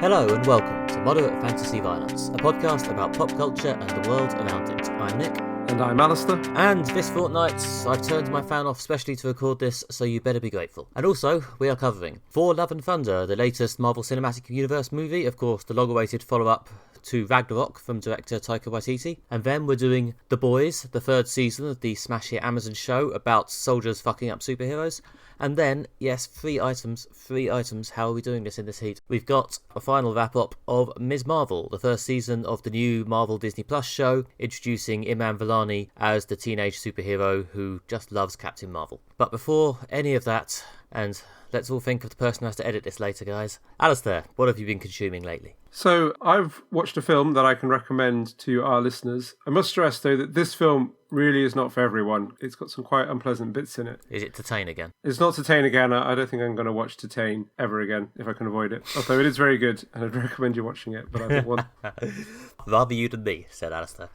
Hello and welcome to Moderate Fantasy Violence, a podcast about pop culture and the world around it. I'm Nick. And I'm Alistair. And this fortnight, I've turned my fan off specially to record this, so you better be grateful. And also, we are covering Thor Love and Thunder, the latest Marvel Cinematic Universe movie, of course, the long-awaited follow-up to Ragnarok from director Taika Waititi. And then we're doing The Boys, the third season of the smash hit Amazon show about soldiers fucking up superheroes. And then, yes, three items. How are we doing this in this heat? We've got a final wrap-up of Ms. Marvel, the first season of the new Marvel Disney Plus show, introducing Iman Vellani as the teenage superhero who just loves Captain Marvel. But before any of that, and let's all think of the person who has to edit this later, guys. Alistair, what have you been consuming lately? So, I've watched a film that I can recommend to our listeners. I must stress, though, that this film really is not for everyone. It's got some quite unpleasant bits in it. Is it Tatane again? It's not Tatane again. I don't think I'm going to watch Tatane ever again, if I can avoid it. Although it is very good, and I'd recommend you watching it, but I think one... Rather you than me, said Alistair.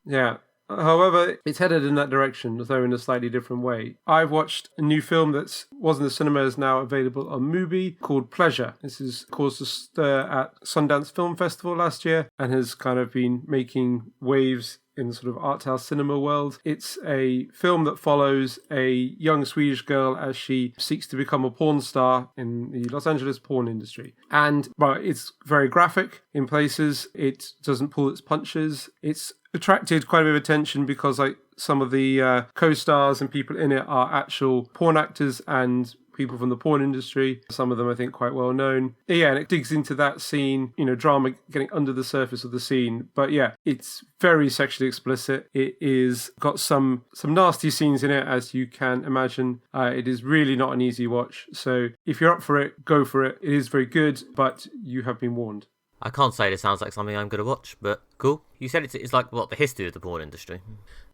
Yeah. However, it's headed in that direction, though in a slightly different way. I've watched a new film that was in the cinema, is now available on Mubi, called Pleasure. This has caused a stir at Sundance Film Festival last year and has kind of been making waves in the sort of art house cinema world. It's a film that follows a young Swedish girl as she seeks to become a porn star in the Los Angeles porn industry. And, well, it's very graphic in places. It doesn't pull its punches. It's attracted quite a bit of attention because, like, some of the co-stars and people in it are actual porn actors and people from the porn industry. Some of them, I think, quite well known. Yeah, and it digs into that scene, you know, drama getting under the surface of the scene. But yeah, it's very sexually explicit. It is got some nasty scenes in it, as you can imagine. It is really not an easy watch. So if you're up for it, go for it. It is very good, but you have been warned. I can't say this sounds like something I'm going to watch, but cool. You said it's like, what, the history of the porn industry?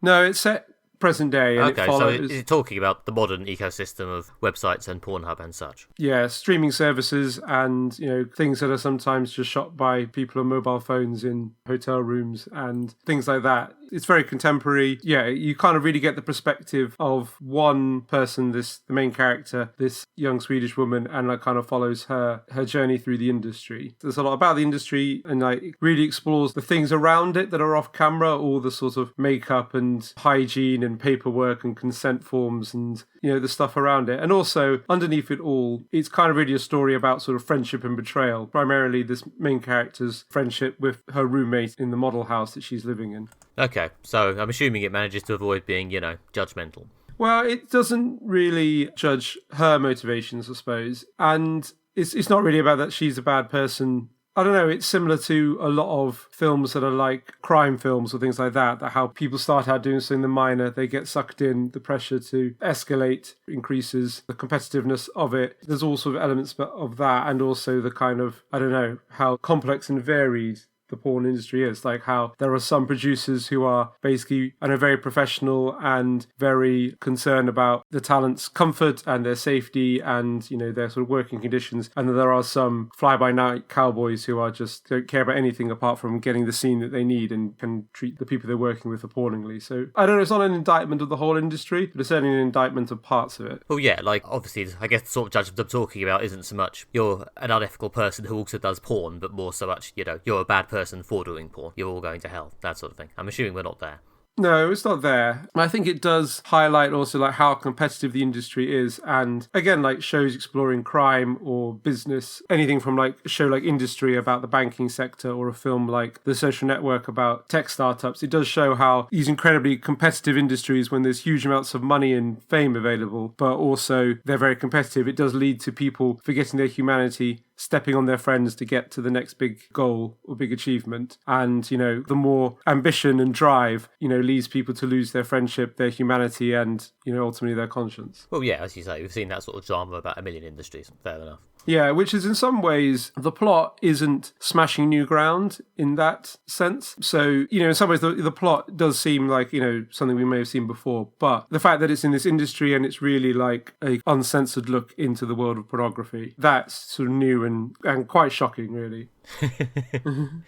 No, it's set present day. And okay, it follows... so is it talking about the modern ecosystem of websites and Pornhub and such? Yeah, streaming services and, you know, things that are sometimes just shot by people on mobile phones in hotel rooms and things like that. It's very contemporary. Yeah, you kind of really get the perspective of one person, the main character, this young Swedish woman, and like kind of follows her journey through the industry. There's a lot about the industry, and like it really explores the things around it that are off camera, all the sort of makeup and hygiene and paperwork and consent forms and, you know, the stuff around it. And also, underneath it all, it's kind of really a story about sort of friendship and betrayal. Primarily this main character's friendship with her roommate in the model house that she's living in. Okay, so I'm assuming it manages to avoid being, you know, judgmental. Well, it doesn't really judge her motivations, I suppose. And it's not really about that she's a bad person. I don't know, it's similar to a lot of films that are like crime films or things like that how people start out doing something minor, they get sucked in, the pressure to escalate increases, the competitiveness of it. There's all sort of elements of that, and also the kind of, I don't know, how complex and varied the porn industry is, like how there are some producers who are basically, I know, very professional and very concerned about the talent's comfort and their safety and, you know, their sort of working conditions, and then there are some fly-by-night cowboys who are just don't care about anything apart from getting the scene that they need and can treat the people they're working with appallingly. So I don't know, it's not an indictment of the whole industry, but it's certainly an indictment of parts of it. Well, yeah, like obviously I guess the sort of judgment I'm talking about isn't so much you're an unethical person who also does porn, but more so much, you know, you're a bad person for doing porn, you're all going to hell, that sort of thing. I'm assuming we're not there. No, it's not there. I think it does highlight also like how competitive the industry is, and again, like shows exploring crime or business, anything from like a show like Industry about the banking sector or a film like The Social Network about tech startups. It does show how these incredibly competitive industries, when there's huge amounts of money and fame available, but also they're very competitive, it does lead to people forgetting their humanity, stepping on their friends to get to the next big goal or big achievement. And, you know, the more ambition and drive, you know, leads people to lose their friendship, their humanity, and, you know, ultimately their conscience. Well, yeah, as you say, we've seen that sort of drama about a million industries. Fair enough. Yeah, which is in some ways, the plot isn't smashing new ground in that sense. So, you know, in some ways, the plot does seem like, you know, something we may have seen before. But the fact that it's in this industry and it's really like a uncensored look into the world of pornography, that's sort of new and quite shocking, really.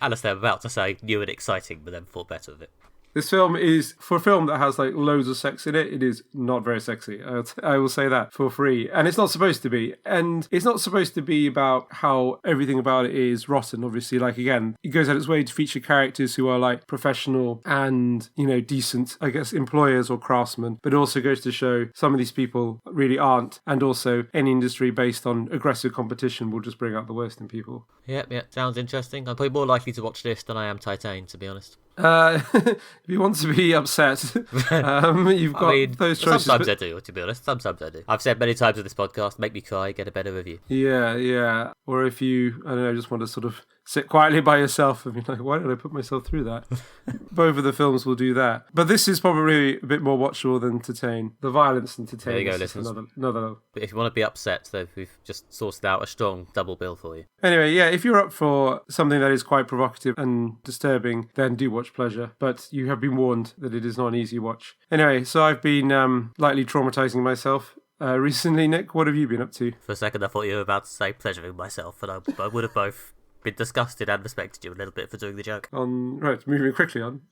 Alistair, about to say new and exciting, but then thought better of it. This film is, for a film that has like loads of sex in it, it is not very sexy. I will say that for free. And it's not supposed to be. And it's not supposed to be about how everything about it is rotten, obviously. Like, again, it goes out its way to feature characters who are like professional and, you know, decent, I guess, employers or craftsmen. But it also goes to show some of these people really aren't. And also, any industry based on aggressive competition will just bring out the worst in people. Yep, sounds interesting. I'm probably more likely to watch this than I am Titan, to be honest. If you want to be upset, you've got those choices. Sometimes I do, to be honest. Sometimes I do. I've said many times on this podcast, make me cry, get a better review. Yeah. Or if you, I don't know, just want to sort of sit quietly by yourself and be like, why did I put myself through that? Both of the films will do that. But this is probably a bit more watchable than Titane. The violence in Titane. There you go, listeners. Another. But if you want to be upset, though, we've just sourced out a strong double bill for you. Anyway, yeah, if you're up for something that is quite provocative and disturbing, then do watch Pleasure. But you have been warned that it is not an easy watch. Anyway, so I've been lightly traumatizing myself. Recently, Nick, what have you been up to? For a second, I thought you were about to say pleasuring myself, and I would have both been disgusted and respected you a little bit for doing the joke. Right, moving quickly on.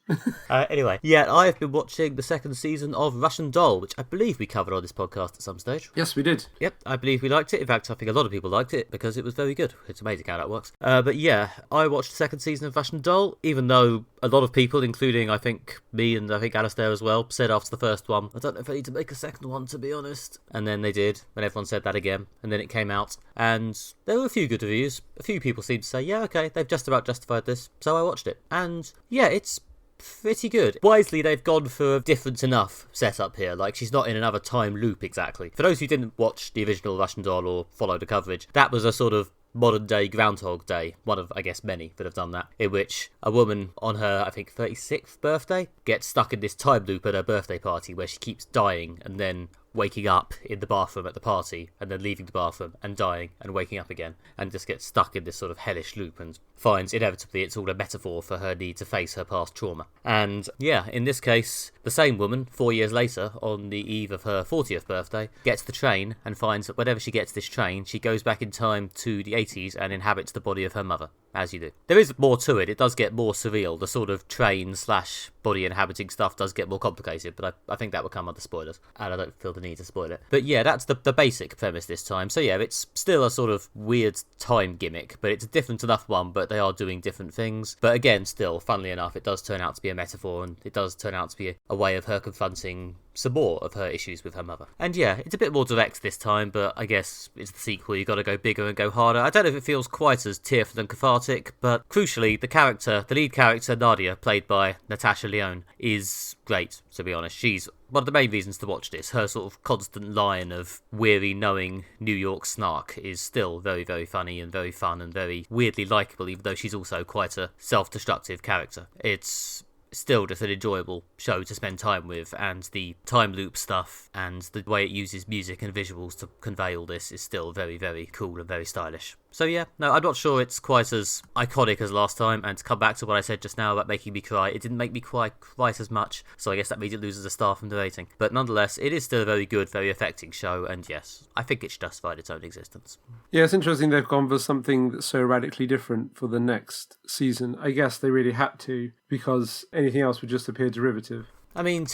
Anyway, yeah, I have been watching the second season of Russian Doll, which I believe we covered on this podcast at some stage. Yes, we did. Yep, I believe we liked it. In fact, I think a lot of people liked it because it was very good. It's amazing how that works. But yeah, I watched the second season of Russian Doll, even though a lot of people, including I think me and I think Alistair as well, said after the first one, I don't know if I need to make a second one, to be honest. And then they did, and everyone said that again, and then it came out, and there were a few good reviews. A few people seemed to say, yeah, okay, they've just about justified this, so I watched it. And yeah, it's pretty good. Wisely, they've gone for a different enough setup here. Like, she's not in another time loop exactly. For those who didn't watch the original Russian Doll or follow the coverage, that was a sort of modern day Groundhog Day, one of, I guess, many that have done that, in which a woman on her, I think, 36th birthday gets stuck in this time loop at her birthday party where she keeps dying and then waking up in the bathroom at the party and then leaving the bathroom and dying and waking up again and just gets stuck in this sort of hellish loop and finds inevitably it's all a metaphor for her need to face her past trauma. And yeah, in this case, the same woman, 4 years later, on the eve of her 40th birthday, gets the train and finds that whenever she gets this train, she goes back in time to the 80s and inhabits the body of her mother, as you do. There is more to it. It does get more surreal. The sort of train / body inhabiting stuff does get more complicated, but I think that will come under spoilers, and I don't feel the need to spoil it. But yeah, that's the basic premise this time. So yeah, it's still a sort of weird time gimmick, but it's a different enough one, but they are doing different things. But again, still, funnily enough, it does turn out to be a metaphor, and it does turn out to be a way of her confronting some more of her issues with her mother. And yeah, it's a bit more direct this time, but I guess it's the sequel, you gotta go bigger and go harder. I don't know if it feels quite as tearful and cathartic, but crucially, the lead character, Nadia, played by Natasha Lyonne, is great, to be honest. She's one of the main reasons to watch this. Her sort of constant line of weary, knowing New York snark is still very, very funny and very fun and very weirdly likeable, even though she's also quite a self-destructive character. It's still just an enjoyable show to spend time with, and the time loop stuff and the way it uses music and visuals to convey all this is still very, very cool and very stylish. So yeah, no, I'm not sure it's quite as iconic as last time, and to come back to what I said just now about making me cry, it didn't make me cry quite as much, so I guess that means it loses a star from the rating. But nonetheless, it is still a very good, very affecting show, and yes, I think it's justified its own existence. Yeah, it's interesting they've gone for something that's so radically different for the next season. I guess they really had to, because anything else would just appear derivative. I mean,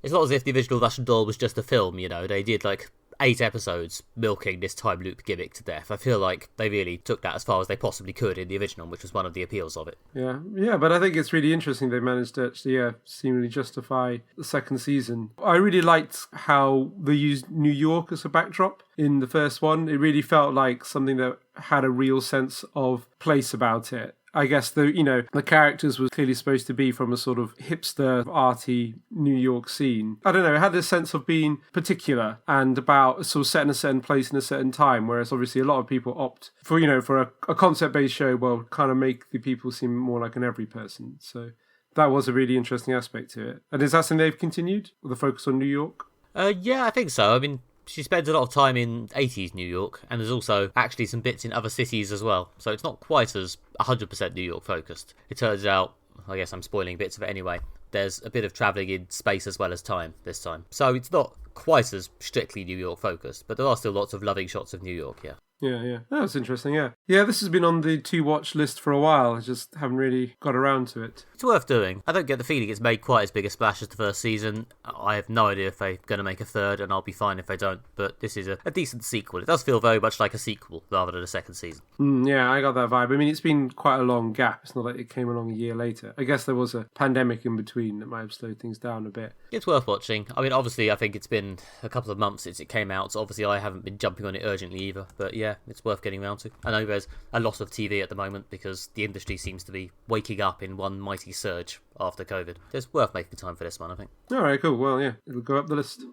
it's not as if the original Russian Doll was just a film, you know, they did like 8 episodes milking this time loop gimmick to death. I feel like they really took that as far as they possibly could in the original, which was one of the appeals of it. Yeah, but I think it's really interesting they managed to actually, seemingly justify the second season. I really liked how they used New York as a backdrop in the first one. It really felt like something that had a real sense of place about it. I guess the characters were clearly supposed to be from a sort of hipster, arty New York scene. I don't know, it had this sense of being particular and about sort of set in a certain place in a certain time, whereas obviously a lot of people opt for, for a concept-based show, well, kind of make the people seem more like an every person. So that was a really interesting aspect to it. And is that something they've continued, with the focus on New York? Yeah, I think so. I mean, she spends a lot of time in 80s New York, and there's also actually some bits in other cities as well, so it's not quite as 100% New York focused. It turns out, I guess I'm spoiling bits of it anyway, there's a bit of travelling in space as well as time this time. So it's not quite as strictly New York focused, but there are still lots of loving shots of New York, yeah. Yeah. Oh, that's interesting, yeah. Yeah, this has been on the to-watch list for a while. I just haven't really got around to it. It's worth doing. I don't get the feeling it's made quite as big a splash as the first season. I have no idea if they're going to make a third, and I'll be fine if they don't, but this is a decent sequel. It does feel very much like a sequel rather than a second season. Yeah, I got that vibe. I mean, it's been quite a long gap. It's not like it came along a year later. I guess there was a pandemic in between that might have slowed things down a bit. It's worth watching. I mean, obviously, I think it's been a couple of months since it came out, so obviously I haven't been jumping on it urgently either, but yeah, it's worth getting around to. I know there's a lot of TV at the moment because the industry seems to be waking up in one mighty surge after COVID. So it's worth making time for this one, I think. All right, cool. Well, yeah, it'll go up the list.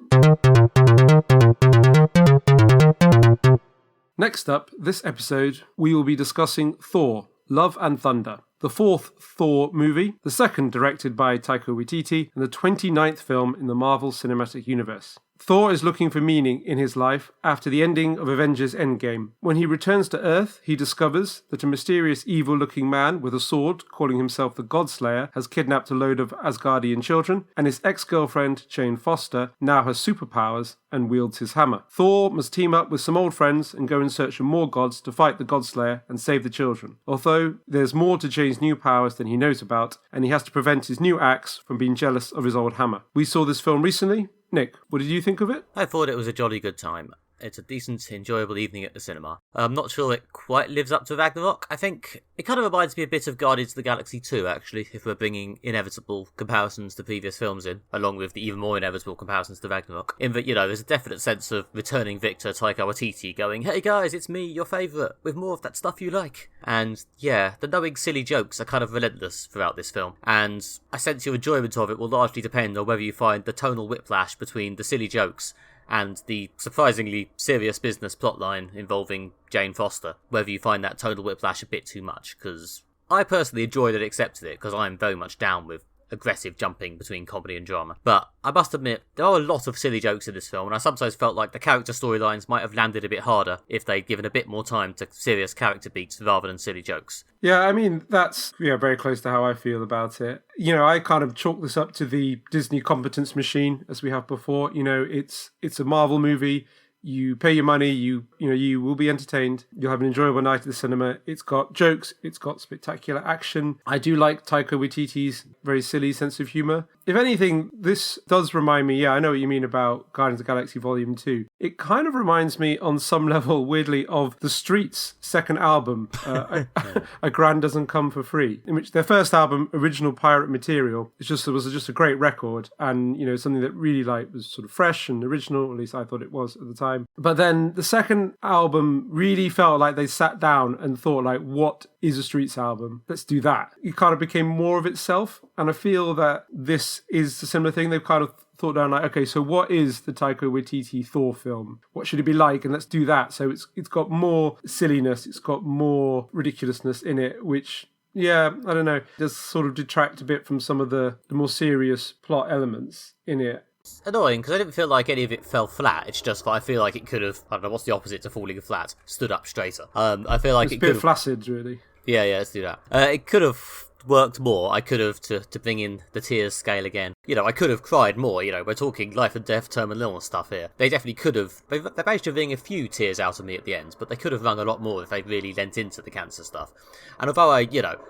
Next up, this episode, we will be discussing Thor, Love and Thunder, the fourth Thor movie, the second directed by Taika Waititi, and the 29th film in the Marvel Cinematic Universe. Thor is looking for meaning in his life after the ending of Avengers Endgame. When he returns to Earth, he discovers that a mysterious evil-looking man with a sword, calling himself the Godslayer, has kidnapped a load of Asgardian children, and his ex-girlfriend, Jane Foster, now has superpowers and wields his hammer. Thor must team up with some old friends and go in search of more gods to fight the Godslayer and save the children. Although there's more to Jane's new powers than he knows about, and he has to prevent his new axe from being jealous of his old hammer. We saw this film recently. Nick, what did you think of it? I thought it was a jolly good time. It's a decent, enjoyable evening at the cinema. I'm not sure it quite lives up to Ragnarok. I think it kind of reminds me a bit of Guardians of the Galaxy 2, actually, if we're bringing inevitable comparisons to previous films in, along with the even more inevitable comparisons to Ragnarok. In that, there's a definite sense of returning victor Taika Waititi going, "Hey guys, it's me, your favourite, with more of that stuff you like." And yeah, the knowing silly jokes are kind of relentless throughout this film, and I sense your enjoyment of it will largely depend on whether you find the tonal whiplash between the silly jokes and the surprisingly serious business plotline involving Jane Foster, whether you find that tonal whiplash a bit too much, because I personally enjoyed and accepted it, because I'm very much down with aggressive jumping between comedy and drama. But I must admit, there are a lot of silly jokes in this film, and I sometimes felt like the character storylines might have landed a bit harder if they'd given a bit more time to serious character beats rather than silly jokes. Yeah, I mean, that's very close to how I feel about it. I kind of chalk this up to the Disney competence machine, as we have before. It's a Marvel movie. You pay your money, you will be entertained. You'll have an enjoyable night at the cinema. It's got jokes, it's got spectacular action. I do like Taika Waititi's very silly sense of humour. If anything, this does remind me, I know what you mean about Guardians of the Galaxy Volume 2. It kind of reminds me on some level, weirdly, of The Streets' second album, A Grand Doesn't Come for Free, in which their first album, Original Pirate Material, was just a great record, and something that really was sort of fresh and original, at least I thought it was at the time. But then the second album really felt like they sat down and thought, what is a Streets album? Let's do that. It kind of became more of itself, and I feel that this is a similar thing. They've kind of thought down okay, so what is the Taika Waititi Thor film? What should it be like? And let's do that. So it's got more silliness, it's got more ridiculousness in it, which, I don't know, does sort of detract a bit from some of the more serious plot elements in it. It's annoying, because I didn't feel like any of it fell flat. It's just that I feel like it could have, I don't know, what's the opposite to falling flat? Stood up straighter. I feel like it's a bit flaccid, really. Yeah, let's do that. It could have worked more. I could have, to bring in the tears scale again. I could have cried more. We're talking life and death, terminal illness stuff here. They definitely could have. They managed to wring a few tears out of me at the end, but they could have wrung a lot more if they really leant into the cancer stuff. And although I don't.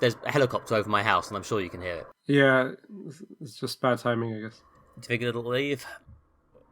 There's a helicopter over my house, and I'm sure you can hear it. Yeah, it's just bad timing, I guess. Do you think it'll leave?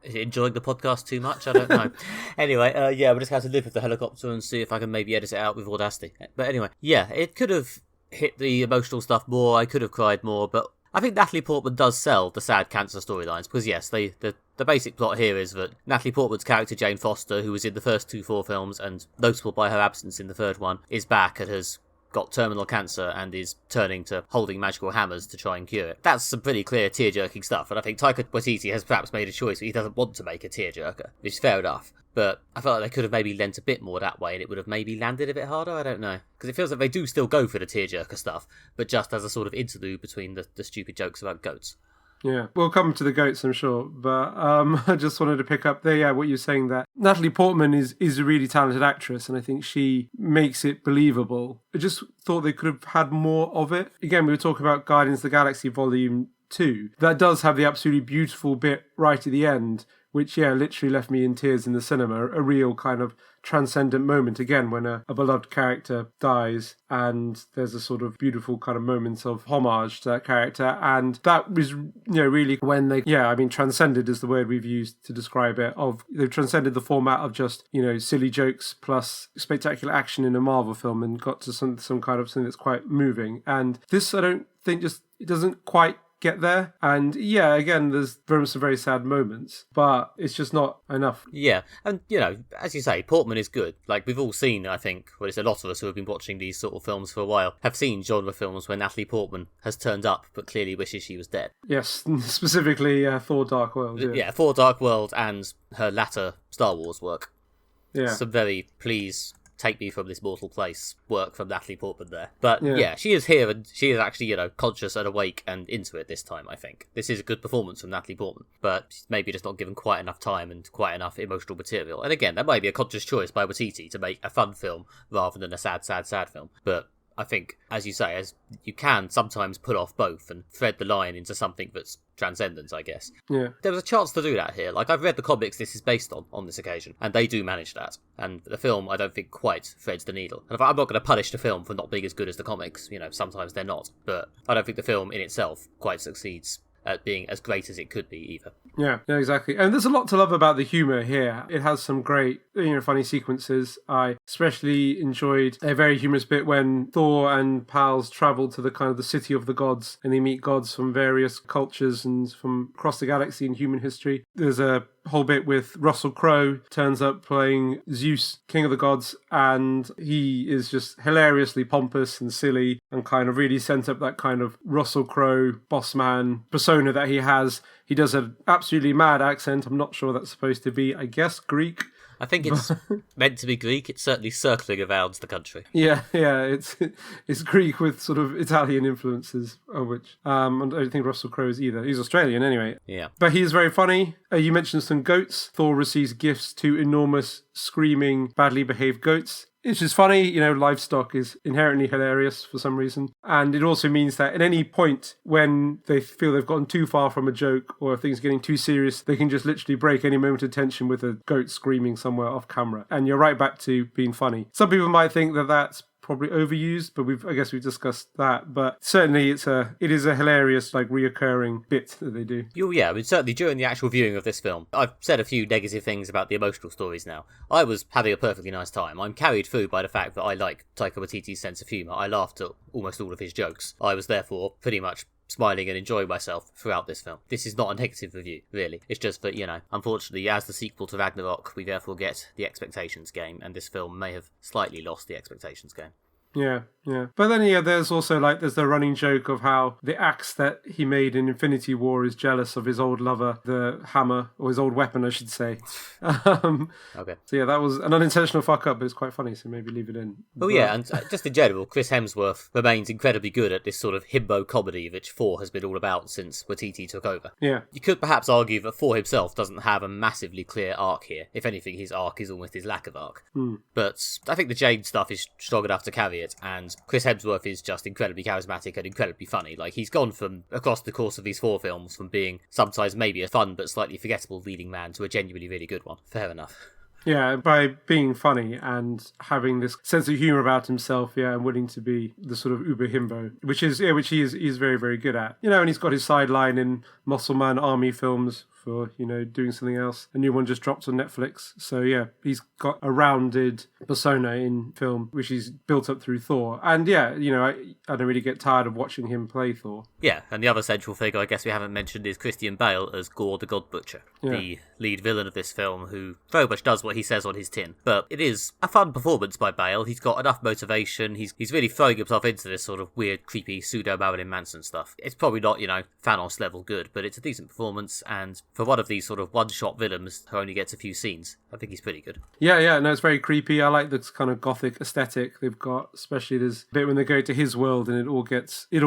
Is it enjoying the podcast too much? I don't know. Anyway, we're just going to live with the helicopter and see if I can maybe edit it out with Audacity. But anyway, it could have hit the emotional stuff more. I could have cried more, but I think Natalie Portman does sell the sad cancer storylines, because yes, the basic plot here is that Natalie Portman's character Jane Foster, who was in the first two Thor films and notable by her absence in the third one, is back and has got terminal cancer and is turning to holding magical hammers to try and cure it. That's some pretty clear tear-jerking stuff, and I think Taika Waititi has perhaps made a choice that he doesn't want to make a tear-jerker, which is fair enough. But I felt like they could have maybe lent a bit more that way, and it would have maybe landed a bit harder, I don't know. Because it feels like they do still go for the tear-jerker stuff, but just as a sort of interlude between the stupid jokes about goats. Yeah, we'll come to the goats, I'm sure. But I just wanted to pick up there, what you're saying, that Natalie Portman is a really talented actress, and I think she makes it believable. I just thought they could have had more of it. Again, we were talking about Guardians of the Galaxy Volume 2. That does have the absolutely beautiful bit right at the end, which, literally left me in tears in the cinema. A real kind of transcendent moment, again, when a beloved character dies, and there's a sort of beautiful kind of moment of homage to that character. And that was, really when they, transcended is the word we've used to describe it. They've transcended the format of just, silly jokes plus spectacular action in a Marvel film and got to some kind of something that's quite moving. And this, I don't think, it doesn't quite get there. And again, there's some very sad moments, but it's just not enough. Yeah, and as you say, Portman is good. Like, we've all seen, I think, well, it's a lot of us who have been watching these sort of films for a while, have seen genre films where Natalie Portman has turned up but clearly wishes she was dead. Yes, specifically Thor Dark World. Yeah, Thor Dark World and her latter Star Wars work. Yeah. Some very please take me from this mortal place work from Natalie Portman there. But she is here, and she is actually, conscious and awake and into it this time, I think. This is a good performance from Natalie Portman, but she's maybe just not given quite enough time and quite enough emotional material. And again, that might be a conscious choice by Waititi to make a fun film rather than a sad film. But I think, as you say, as you can sometimes pull off both and thread the line into something that's transcendent, I guess. Yeah. There was a chance to do that here. Like, I've read the comics this is based on this occasion, and they do manage that. And the film, I don't think, quite threads the needle. And I'm not going to punish the film for not being as good as the comics. Sometimes they're not. But I don't think the film in itself quite succeeds at being as great as it could be, either. Yeah, exactly. And there's a lot to love about the humour here. It has some great, funny sequences. I especially enjoyed a very humorous bit when Thor and pals travel to the kind of the city of the gods, and they meet gods from various cultures and from across the galaxy in human history. There's a whole bit with Russell Crowe turns up playing Zeus, king of the gods, and he is just hilariously pompous and silly and kind of really sent up that kind of Russell Crowe boss man persona that he has. He does an absolutely mad accent. I'm not sure that's supposed to be, I guess, Greek. I think it's meant to be Greek. It's certainly circling around the country. Yeah, it's Greek with sort of Italian influences, which I don't think Russell Crowe is either. He's Australian anyway. Yeah. But he is very funny. You mentioned some goats. Thor receives gifts, 2 enormous, screaming, badly behaved goats. It's just funny, livestock is inherently hilarious for some reason. And it also means that at any point when they feel they've gotten too far from a joke or if things are getting too serious, they can just literally break any moment of tension with a goat screaming somewhere off camera. And you're right back to being funny. Some people might think that that's probably overused, but I guess we've discussed that. But certainly it is a hilarious, reoccurring bit that they do. Yeah, I mean, certainly during the actual viewing of this film, I've said a few negative things about the emotional stories now. I was having a perfectly nice time. I'm carried through by the fact that I like Taika Waititi's sense of humour. I laughed at almost all of his jokes. I was therefore pretty much smiling and enjoying myself throughout this film. This is not a negative review, really. It's just that, unfortunately, as the sequel to Ragnarok, we therefore get the expectations game, and this film may have slightly lost the expectations game. Yeah. But then, there's also, there's the running joke of how the axe that he made in Infinity War is jealous of his old lover, the hammer, or his old weapon, I should say. Okay. So, that was an unintentional fuck-up, but it's quite funny, so maybe leave it in. Oh, yeah, and just in general, Chris Hemsworth remains incredibly good at this sort of himbo comedy which Thor has been all about since Waititi took over. Yeah. You could perhaps argue that Thor himself doesn't have a massively clear arc here. If anything, his arc is almost his lack of arc. But I think the Jade stuff is strong enough to carry it, and Chris Hemsworth is just incredibly charismatic and incredibly funny. He's gone from, across the course of these 4 films, from being sometimes maybe a fun but slightly forgettable leading man to a genuinely really good one. Fair enough. Yeah, by being funny and having this sense of humour about himself, and willing to be the sort of uber himbo, which he's very, very good at. And he's got his sideline in Muscle Man Army films for, doing something else. A new one just dropped on Netflix. So, he's got a rounded persona in film, which he's built up through Thor. And, I don't really get tired of watching him play Thor. Yeah, and the other central figure I guess we haven't mentioned is Christian Bale as Gore the God Butcher, the lead villain of this film, who very much does what he says on his tin. But it is a fun performance by Bale. He's got enough motivation. He's really throwing himself into this sort of weird, creepy, pseudo-Marilyn Manson stuff. It's probably not, Thanos level good, but it's a decent performance, and for one of these sort of one-shot villains who only gets a few scenes, I think he's pretty good. Yeah, no, it's very creepy. I like this kind of gothic aesthetic they've got, especially there's a bit when they go to his world and it all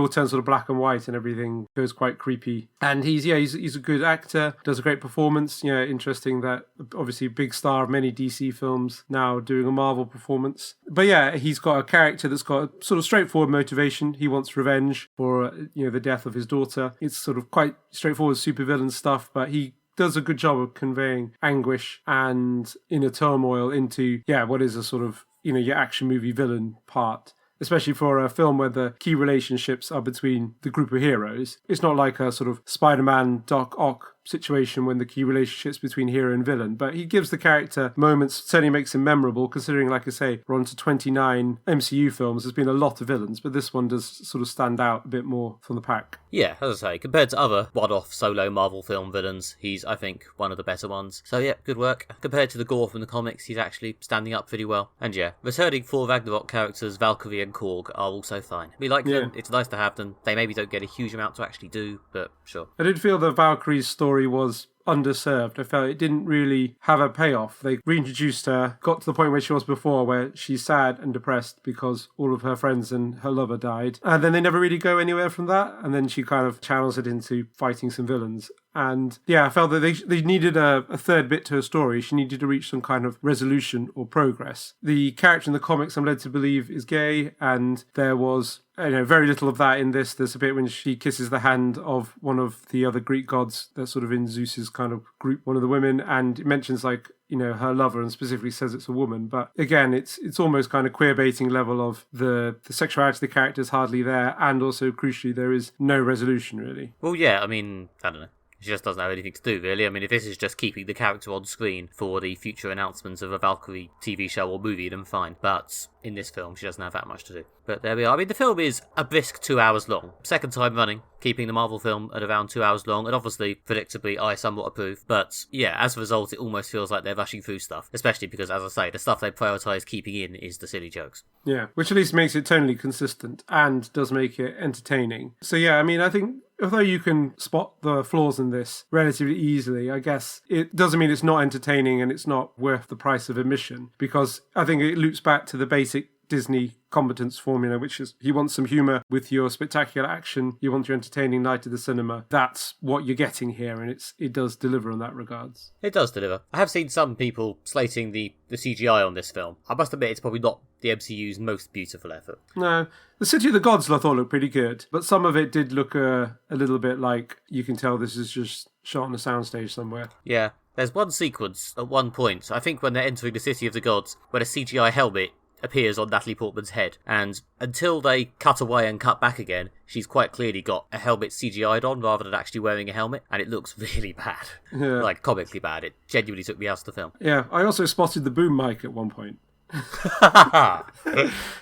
turns sort of black and white and everything goes quite creepy. And he's a good actor, does a great performance. Interesting that obviously a big star of many DC films now doing a Marvel performance. But he's got a character that's got a sort of straightforward motivation. He wants revenge for the death of his daughter. It's sort of quite straightforward supervillain stuff, but he does a good job of conveying anguish and inner turmoil into, what is a sort of, your action movie villain part. Especially for a film where the key relationships are between the group of heroes. It's not like a sort of Spider-Man, Doc Ock situation when the key relationships between hero and villain, but he gives the character moments, certainly makes him memorable, considering, like I say, we're on to 29 MCU films. There's been a lot of villains, but this one does sort of stand out a bit more from the pack. Yeah, as I say, compared to other one-off solo Marvel film villains, he's, I think, one of the better ones. So yeah, good work. Compared to the gore from the comics, he's actually standing up pretty well. And yeah, returning Thor Ragnarok characters Valkyrie and Korg are also fine. We like them, it's nice to have them. They maybe don't get a huge amount to actually do, but sure. I did feel that Valkyrie's story was underserved. I felt it didn't really have a payoff. They reintroduced her, got to the point where she was before, where she's sad and depressed because all of her friends and her lover died. And then they never really go anywhere from that. And then she kind of channels it into fighting some villains. And I felt that they needed a third bit to her story. She needed to reach some kind of resolution or progress. The character in the comics, I'm led to believe, is gay, and there was very little of that in this. There's a bit when she kisses the hand of one of the other Greek gods that's sort of in Zeus's kind of group, one of the women, and it mentions her lover and specifically says it's a woman. But again, it's almost kind of queer baiting level of the sexuality of the character is hardly there, and also crucially there is no resolution really. Well, yeah, I mean, I don't know. She just doesn't have anything to do, really. I mean, if this is just keeping the character on screen for the future announcements of a Valkyrie TV show or movie, then fine. But in this film, she doesn't have that much to do. But there we are. I mean, the film is a brisk 2 hours long. Second time running, keeping the Marvel film at around 2 hours long. And obviously, predictably, I somewhat approve. But yeah, as a result, it almost feels like they're rushing through stuff. Especially because, as I say, the stuff they prioritise keeping in is the silly jokes. Yeah, which at least makes it tonally consistent and does make it entertaining. So yeah, I mean, I think although you can spot the flaws in this relatively easily, I guess it doesn't mean it's not entertaining and it's not worth the price of admission, because I think it loops back to the basic Disney competence formula, which is you want some humour with your spectacular action, you want your entertaining night at the cinema. That's what you're getting here, and it does deliver in that regards. It does deliver. I have seen some people slating the CGI on this film. I must admit it's probably not the MCU's most beautiful effort. No. The City of the Gods I thought looked pretty good, but some of it did look a little bit like you can tell this is just shot on a soundstage somewhere. Yeah. There's one sequence at one point, I think when they're entering the City of the Gods, where a CGI helmet appears on Natalie Portman's head, and until they cut away and cut back again, she's quite clearly got a helmet CGI'd on rather than actually wearing a helmet, and it looks really bad. Yeah. Like, comically bad. It genuinely took me out of the film. Yeah, I also spotted the boom mic at one point.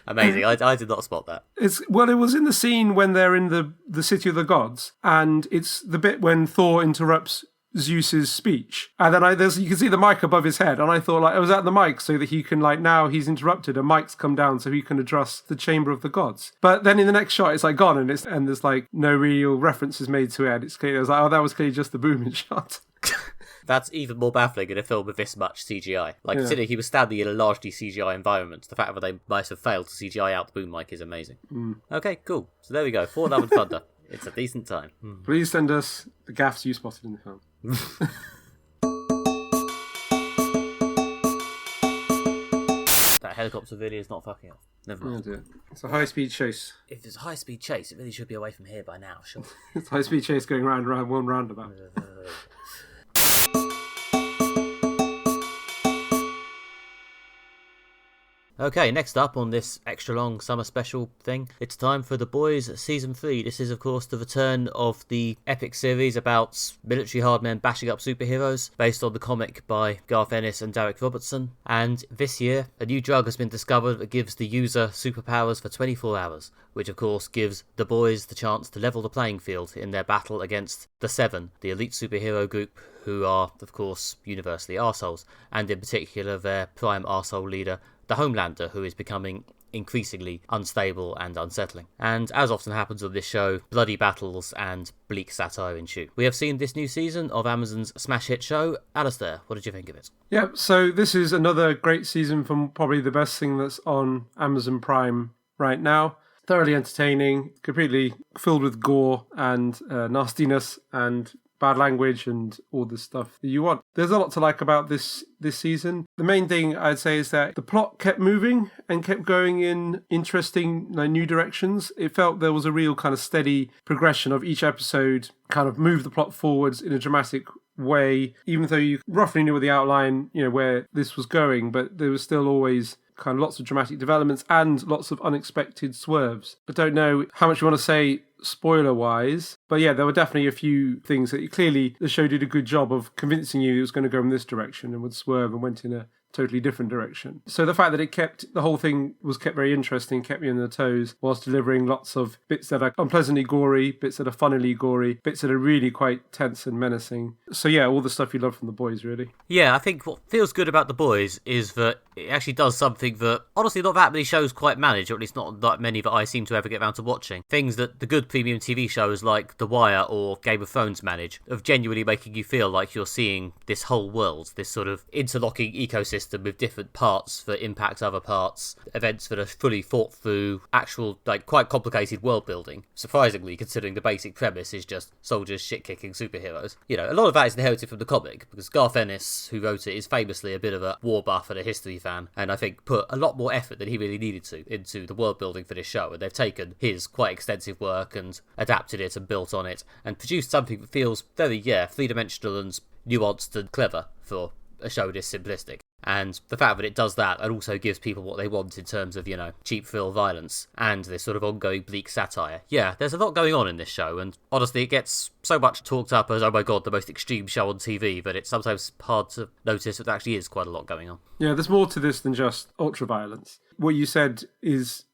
Amazing. I did not spot that. It was in the scene when they're in the City of the Gods, and it's the bit when Thor interrupts Zeus's speech, and then you can see the mic above his head, and I thought I was at the mic so that he can now he's interrupted, a mic's come down so he can address the chamber of the gods. But then in the next shot it's gone, and there's no real references made to it. It's clear I was like, oh, that was clearly just the booming shot. That's even more baffling in a film with this much CGI. Considering he was standing in a largely CGI environment, the fact that they might have failed to CGI out the boom mic is amazing. Okay, cool. So there we go. Thor: Love and Thunder. It's a decent time. Please send us the gaffes you spotted in the film. That helicopter really is not fucking off. Never mind. Oh dear. It's a high-speed chase. If there's a high-speed chase, it really should be away from here by now, sure. It's a high-speed chase going round and round one roundabout. Okay, next up on this extra long summer special thing, it's time for The Boys Season 3. This is, of course, the return of the epic series about military hardmen bashing up superheroes, based on the comic by Garth Ennis and Derek Robertson. And this year, a new drug has been discovered that gives the user superpowers for 24 hours, which, of course, gives the boys the chance to level the playing field in their battle against the Seven, the elite superhero group who are, of course, universally arseholes, and in particular their prime arsehole leader, the Homelander, who is becoming increasingly unstable and unsettling. And as often happens on this show, bloody battles and bleak satire ensue. We have seen this new season of Amazon's smash hit show. Alistair, what did you think of it? Yeah, so this is another great season from probably the best thing that's on Amazon Prime right now. Thoroughly entertaining, completely filled with gore and nastiness and bad language and all the stuff that you want. There's a lot to like about this season. The main thing I'd say is that the plot kept moving and kept going in interesting new directions. It felt there was a real kind of steady progression of each episode, kind of moved the plot forwards in a dramatic way, even though you roughly knew the outline, where this was going, but there was still always kind of lots of dramatic developments and lots of unexpected swerves. I don't know how much you want to say spoiler-wise, but yeah, there were definitely a few things that clearly the show did a good job of convincing you it was going to go in this direction and would swerve and went in a totally different direction. So the fact that the whole thing was kept very interesting, kept me on the toes, whilst delivering lots of bits that are unpleasantly gory, bits that are funnily gory, bits that are really quite tense and menacing. So yeah, all the stuff you love from The Boys, really. Yeah, I think what feels good about The Boys is that it actually does something that, honestly, not that many shows quite manage, or at least not that many that I seem to ever get around to watching. Things that the good premium TV shows like The Wire or Game of Thrones manage, of genuinely making you feel like you're seeing this whole world, this sort of interlocking ecosystem with different parts that impact other parts, events that are fully thought through, actual, quite complicated world building. Surprisingly, considering the basic premise is just soldiers shit-kicking superheroes. A lot of that is inherited from the comic, because Garth Ennis, who wrote it, is famously a bit of a war buff and a history fan, and I think put a lot more effort than he really needed to into the world building for this show, and they've taken his quite extensive work and adapted it and built on it, and produced something that feels very, three-dimensional and nuanced and clever for a show this simplistic. And the fact that it does that and also gives people what they want in terms of, cheap thrill violence and this sort of ongoing bleak satire. Yeah, there's a lot going on in this show, and honestly, it gets so much talked up as, oh my god, the most extreme show on TV, but it's sometimes hard to notice that there actually is quite a lot going on. Yeah, there's more to this than just ultra-violence. What you said is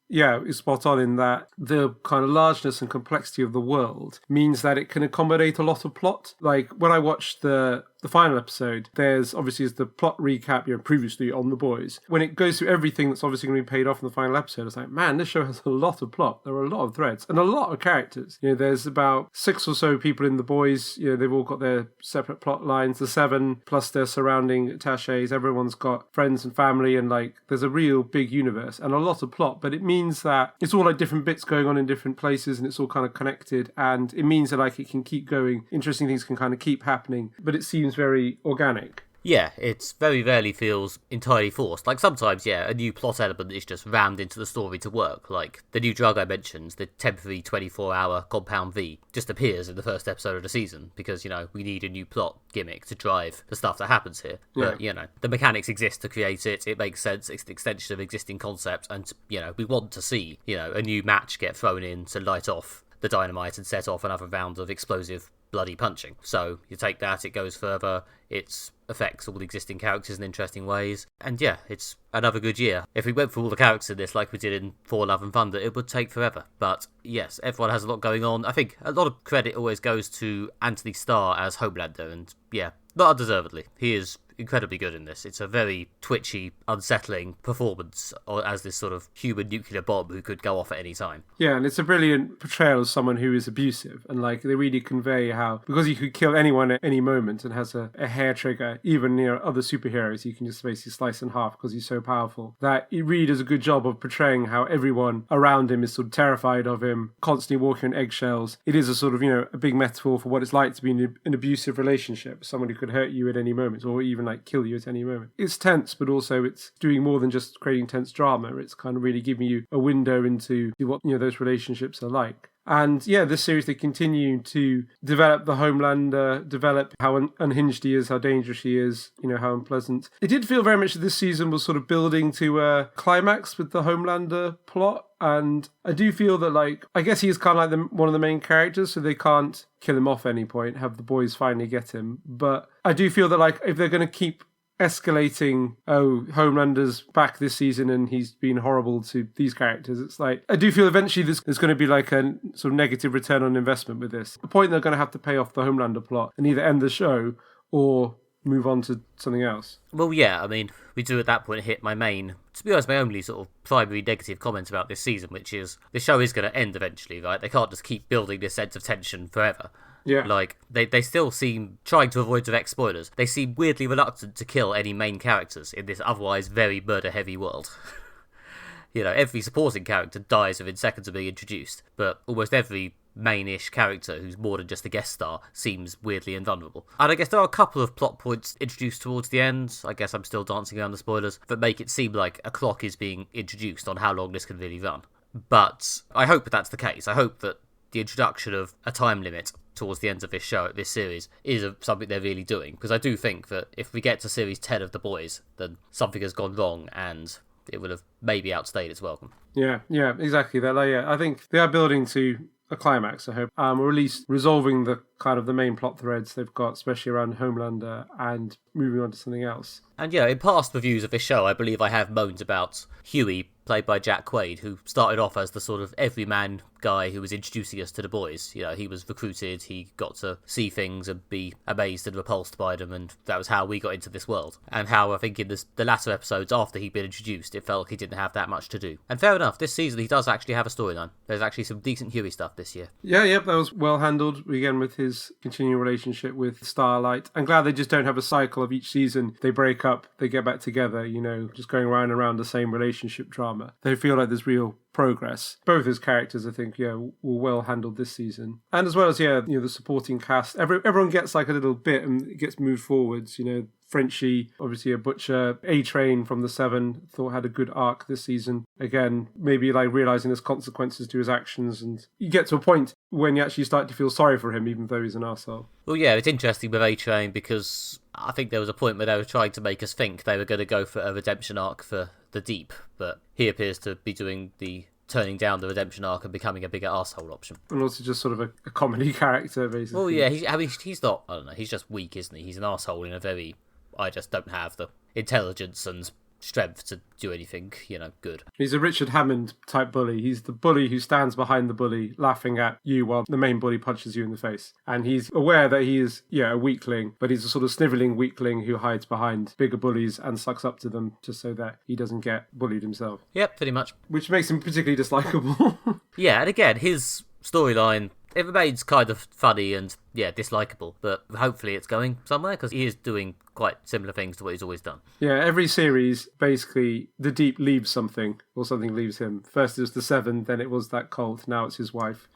spot on in that the kind of largeness and complexity of the world means that it can accommodate a lot of plot. Like, when I watched the final episode, there's obviously the plot recap, previously on The Boys. When it goes through everything that's obviously going to be paid off in the final episode, it's like, man, this show has a lot of plot. There are a lot of threads and a lot of characters. There's about 6 or so people in The Boys. They've all got their separate plot lines, the 7 plus their surrounding attaches. Everyone's got friends and family, and there's a real big universe and a lot of plot, but it means that it's all different bits going on in different places, and it's all kind of connected, and it means that it can keep going. Interesting things can kind of keep happening, but it seems very organic. Yeah, it very rarely feels entirely forced. Sometimes, a new plot element is just rammed into the story to work. Like, the new drug I mentioned, the temporary 24-hour Compound V, just appears in the first episode of the season because, we need a new plot gimmick to drive the stuff that happens here. But, the mechanics exist to create it. It makes sense. It's an extension of existing concepts. And, we want to see, a new match get thrown in to light off the dynamite and set off another round of explosive bloody punching. So you take that, it goes further, it affects all the existing characters in interesting ways, and it's another good year. If we went through all the characters in this like we did in Thor, Love and Thunder, it would take forever. But yes, everyone has a lot going on. I think a lot of credit always goes to Anthony Starr as Homelander, and not undeservedly. He is incredibly good in this. It's a very twitchy, unsettling performance as this sort of human nuclear bomb who could go off at any time. Yeah, and it's a brilliant portrayal of someone who is abusive, and they really convey how, because he could kill anyone at any moment and has a hair trigger, even other superheroes you can just basically slice in half because he's so powerful, that he really does a good job of portraying how everyone around him is sort of terrified of him, constantly walking on eggshells. It is a sort of, a big metaphor for what it's like to be in an abusive relationship, someone who could hurt you at any moment, or even kill you at any moment. It's tense, but also it's doing more than just creating tense drama. It's kind of really giving you a window into what those relationships are like. And this series, they continue to develop the Homelander, develop how unhinged he is, how dangerous he is, how unpleasant. It did feel very much that this season was sort of building to a climax with the Homelander plot. And I do feel that, I guess he is kind of one of the main characters, so they can't kill him off at any point, have the boys finally get him. But I do feel that, if they're going to keep escalating, Homelander's back this season and he's been horrible to these characters, it's I do feel eventually there's going to be a sort of negative return on investment with this. The point they're going to have to pay off the Homelander plot and either end the show or move on to something else. Well, we do at that point hit my only sort of primary negative comment about this season, which is the show is going to end eventually, right? They can't just keep building this sense of tension forever. Yeah. They still seem, trying to avoid direct spoilers, they seem weirdly reluctant to kill any main characters in this otherwise very murder-heavy world. Every supporting character dies within seconds of being introduced, but almost every main-ish character who's more than just a guest star seems weirdly invulnerable. And I guess there are a couple of plot points introduced towards the end, I guess I'm still dancing around the spoilers, that make it seem like a clock is being introduced on how long this can really run. But I hope that's the case. I hope that the introduction of a time limit towards the end of this series, is something they're really doing. Because I do think that if we get to series 10 of The Boys, then something has gone wrong and it would have maybe outstayed its welcome. Yeah, exactly. I think they are building to a climax, I hope, or at least resolving the kind of the main plot threads they've got, especially around Homelander, and moving on to something else. And in past reviews of this show, I believe I have moaned about Huey, played by Jack Quaid, who started off as the sort of everyman guy who was introducing us to the boys. He was recruited, he got to see things and be amazed and repulsed by them, and that was how we got into this world. And how I think in the latter episodes after he'd been introduced, it felt like he didn't have that much to do. And fair enough, this season he does actually have a storyline. There's actually some decent Huey stuff this year. Yeah, that was well handled, again, with his continuing relationship with Starlight. I'm glad they just don't have a cycle of each season they break up, they get back together, just going round and round the same relationship drama. They feel like there's real progress. Both his characters, I think, were well handled this season. And as well as, the supporting cast. Everyone gets like a little bit and it gets moved forwards, Frenchie, obviously a butcher. A-Train from the Seven, thought had a good arc this season. Again, maybe like realising there's consequences to his actions, and you get to a point when you actually start to feel sorry for him, even though he's an arsehole. Well, yeah, it's interesting with A-Train because I think there was a point where they were trying to make us think they were going to go for a redemption arc for the Deep, but he appears to be doing the turning down the redemption arc and becoming a bigger arsehole option. And also just sort of a comedy character, basically. Well, yeah, he's not, I don't know, he's just weak, isn't he? He's an arsehole in a very, I just don't have the intelligence and strength to do anything, good. He's a Richard Hammond type bully. He's the bully who stands behind the bully, laughing at you while the main bully punches you in the face. And he's aware that he is, a weakling, but he's a sort of snivelling weakling who hides behind bigger bullies and sucks up to them just so that he doesn't get bullied himself. Yep, pretty much. Which makes him particularly dislikable. Yeah, and again, his storyline, it remains kind of funny and, dislikable, but hopefully it's going somewhere, because he is doing quite similar things to what he's always done. Yeah, every series, basically, the Deep leaves something, or something leaves him. First it was the Seven, then it was that cult, now it's his wife.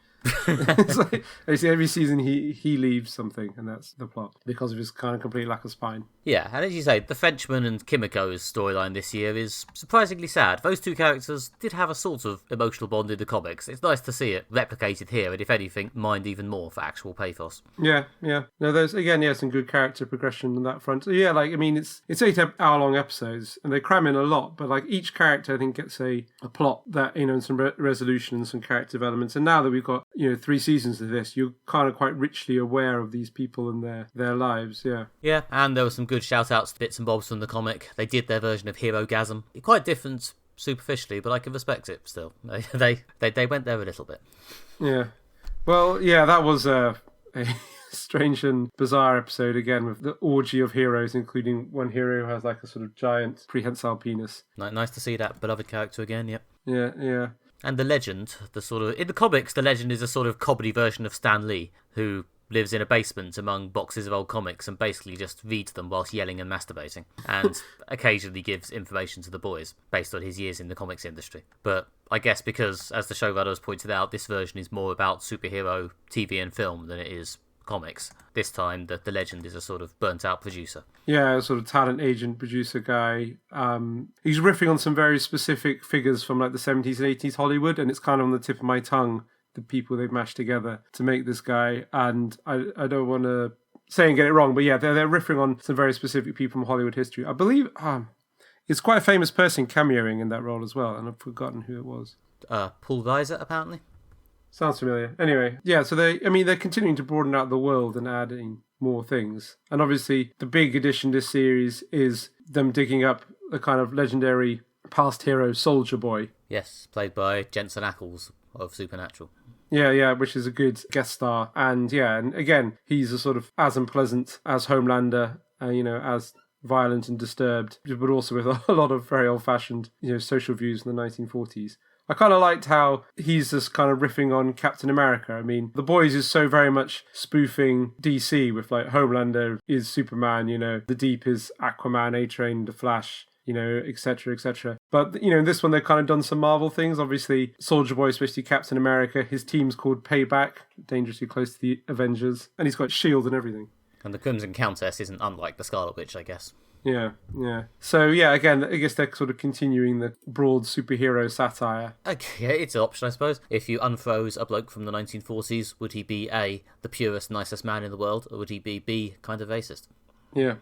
It's like, every season he leaves something, and that's the plot, because of his kind of complete lack of spine. Yeah, and as you say, the Frenchman and Kimiko's storyline this year is surprisingly sad. Those two characters did have a sort of emotional bond in the comics. It's nice to see it replicated here, and if anything, mined even more for actual pathos. Yeah. No, there's, again, some good character progression on that front. So, it's 8-hour-long episodes, and they cram in a lot, but each character, I think, gets a plot that, and some resolution and some character developments. And now that we've got 3 seasons of this, you're kind of quite richly aware of these people and their lives. Yeah, and there were some good shout-outs to bits and bobs from the comic. They did their version of Hero-gasm. Quite different superficially, but I can respect it still. They went there a little bit. Yeah. Well, that was a strange and bizarre episode again, with the orgy of heroes, including one hero who has a sort of giant prehensile penis. Nice to see that beloved character again, yep. Yeah. And the Legend, in the comics, the Legend is a sort of comedy version of Stan Lee, who lives in a basement among boxes of old comics and basically just reads them whilst yelling and masturbating, and occasionally gives information to the boys based on his years in the comics industry. But I guess because, as the showrunners pointed out, this version is more about superhero TV and film than it is comics. This time, the Legend is a sort of burnt-out producer. Yeah, a sort of talent agent producer guy. He's riffing on some very specific figures from the 70s and 80s Hollywood, and it's kind of on the tip of my tongue, the people they've mashed together to make this guy. And I don't want to say and get it wrong, but they're riffing on some very specific people from Hollywood history. I believe it's quite a famous person cameoing in that role as well, and I've forgotten who it was. Paul Reiser, apparently. Sounds familiar. Anyway, so they're continuing to broaden out the world and adding more things. And obviously, the big addition to this series is them digging up the kind of legendary past hero Soldier Boy. Yes, played by Jensen Ackles of Supernatural. Yeah, which is a good guest star. And and again, he's a sort of as unpleasant as Homelander, as violent and disturbed, but also with a lot of very old-fashioned, social views in the 1940s. I kind of liked how he's just kind of riffing on Captain America. I mean, The Boys is so very much spoofing DC with Homelander is Superman, The Deep is Aquaman, A-Train, The Flash, etc., etc. But, in this one, they've kind of done some Marvel things. Obviously, Soldier Boy, especially Captain America, his team's called Payback, dangerously close to the Avengers, and he's got S.H.I.E.L.D. and everything. And the Crimson Countess isn't unlike the Scarlet Witch, I guess. Yeah. So, yeah, again, I guess they're sort of continuing the broad superhero satire. Okay, yeah, it's an option, I suppose. If you unfroze a bloke from the 1940s, would he be A, the purest, nicest man in the world, or would he be B, kind of racist? Yeah.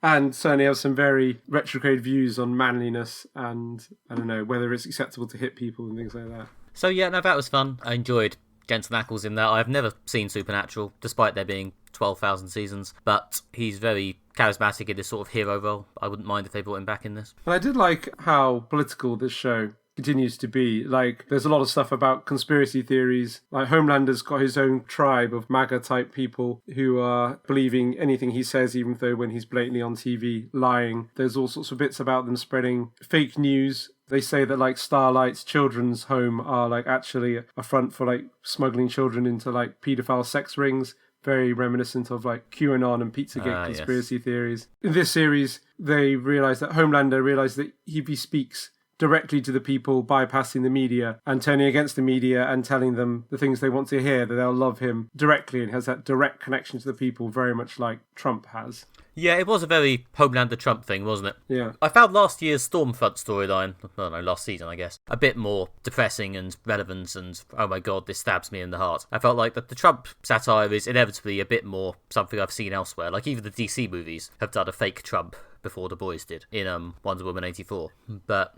And certainly have some very retrograde views on manliness and, I don't know, whether it's acceptable to hit people and things like that. So, yeah, no, that was fun. I enjoyed Jensen Ackles in that. I've never seen Supernatural, despite there being 12,000 seasons, but he's very charismatic in this sort of hero role. I wouldn't mind if they brought him back in this. And I did like how political this show continues to be. Like, there's a lot of stuff about conspiracy theories. Like, Homelander's got his own tribe of MAGA-type people who are believing anything he says, even though when he's blatantly on TV lying. There's all sorts of bits about them spreading fake news. They say that, like, Starlight's children's home are, like, actually a front for, like, smuggling children into, like, paedophile sex rings. Very reminiscent of, like, QAnon and Pizzagate conspiracy theories. In this series, they realise that Homelander realised that if he speaks directly to the people, bypassing the media and turning against the media and telling them the things they want to hear, that they'll love him directly, and has that direct connection to the people, very much like Trump has. Yeah, it was a very Homelander Trump thing, wasn't it? Yeah. I found last year's Stormfront storyline, I don't know, last season, I guess, a bit more depressing and relevant and, oh my god, this stabs me in the heart. I felt like that the Trump satire is inevitably a bit more something I've seen elsewhere. Like, even the DC movies have done a fake Trump before The Boys did, in Wonder Woman 84. But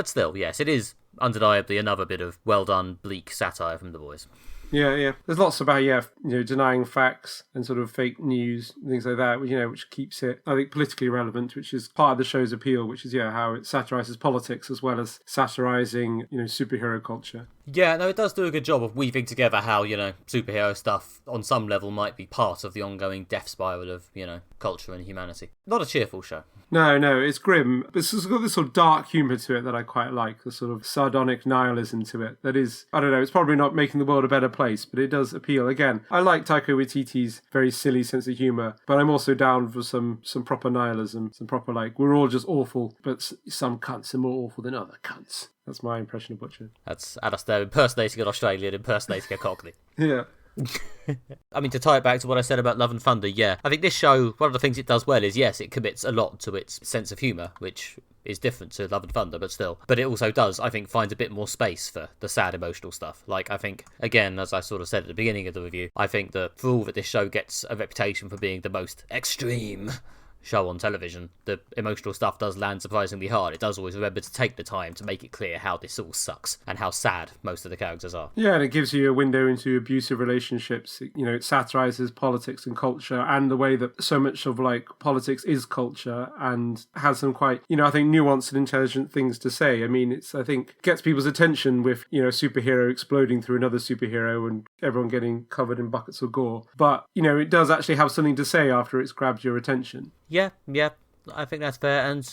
still, yes, it is undeniably another bit of well-done, bleak satire from The Boys. Yeah. There's lots about, denying facts and sort of fake news and things like that, which keeps it, I think, politically relevant, which is part of the show's appeal, which is, how it satirizes politics as well as satirizing, superhero culture. Yeah, no, it does do a good job of weaving together how, superhero stuff on some level might be part of the ongoing death spiral of, culture and humanity. Not a cheerful show. No, it's grim. But it's got this sort of dark humour to it that I quite like, the sort of sardonic nihilism to it. That is, I don't know, it's probably not making the world a better place, but it does appeal. Again, I like Taika Waititi's very silly sense of humour, but I'm also down for some proper nihilism, some proper, like, we're all just awful, but some cunts are more awful than other cunts. That's my impression of Butcher. That's Alistair impersonating an Australian, impersonating a Cockney. Yeah. I mean, to tie it back to what I said about Love and Thunder, yeah. I think this show, one of the things it does well is, yes, it commits a lot to its sense of humour, which is different to Love and Thunder, but still. But it also does, I think, find a bit more space for the sad, emotional stuff. Like, I think, again, as I sort of said at the beginning of the review, I think that for all that this show gets a reputation for being the most extreme show on television, the emotional stuff does land surprisingly hard. It does always remember to take the time to make it clear how this all sucks and how sad most of the characters are. Yeah, and it gives you a window into abusive relationships. It satirizes politics and culture and the way that so much of, like, politics is culture, and has some quite, I think, nuanced and intelligent things to say. I mean, I think, gets people's attention with, a superhero exploding through another superhero and everyone getting covered in buckets of gore. But, it does actually have something to say after it's grabbed your attention. Yeah, I think that's fair, and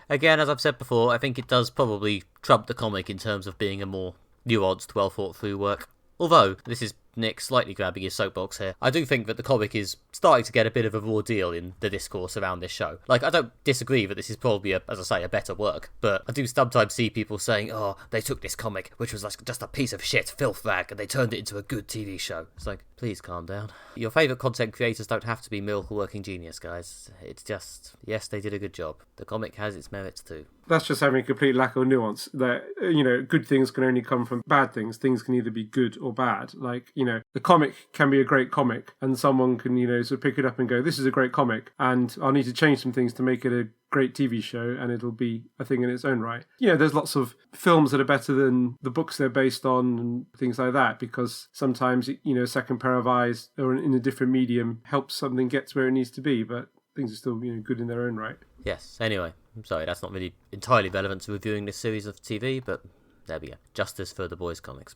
again, as I've said before, I think it does probably trump the comic in terms of being a more nuanced, well thought through work. Although, this is Nick slightly grabbing his soapbox here, I do think that the comic is starting to get a bit of a raw deal in the discourse around this show. Like, I don't disagree that this is probably, a better work, but I do sometimes see people saying, oh, they took this comic, which was like just a piece of shit filth rag, and they turned it into a good TV show. It's like, please calm down. Your favourite content creators don't have to be miracle working genius, guys. It's just, yes, they did a good job. The comic has its merits too. That's just having a complete lack of nuance. That, good things can only come from bad things. Things can either be good or bad. Like, the comic can be a great comic, and someone can, sort of pick it up and go, this is a great comic, and I'll need to change some things to make it a great TV show, and it'll be a thing in its own right. There's lots of films that are better than the books they're based on and things like that, because sometimes, a second pair of eyes or in a different medium helps something get to where it needs to be, but things are still, good in their own right. Yes, anyway, I'm sorry, that's not really entirely relevant to reviewing this series of TV, but there we go. Justice for the Boys comics.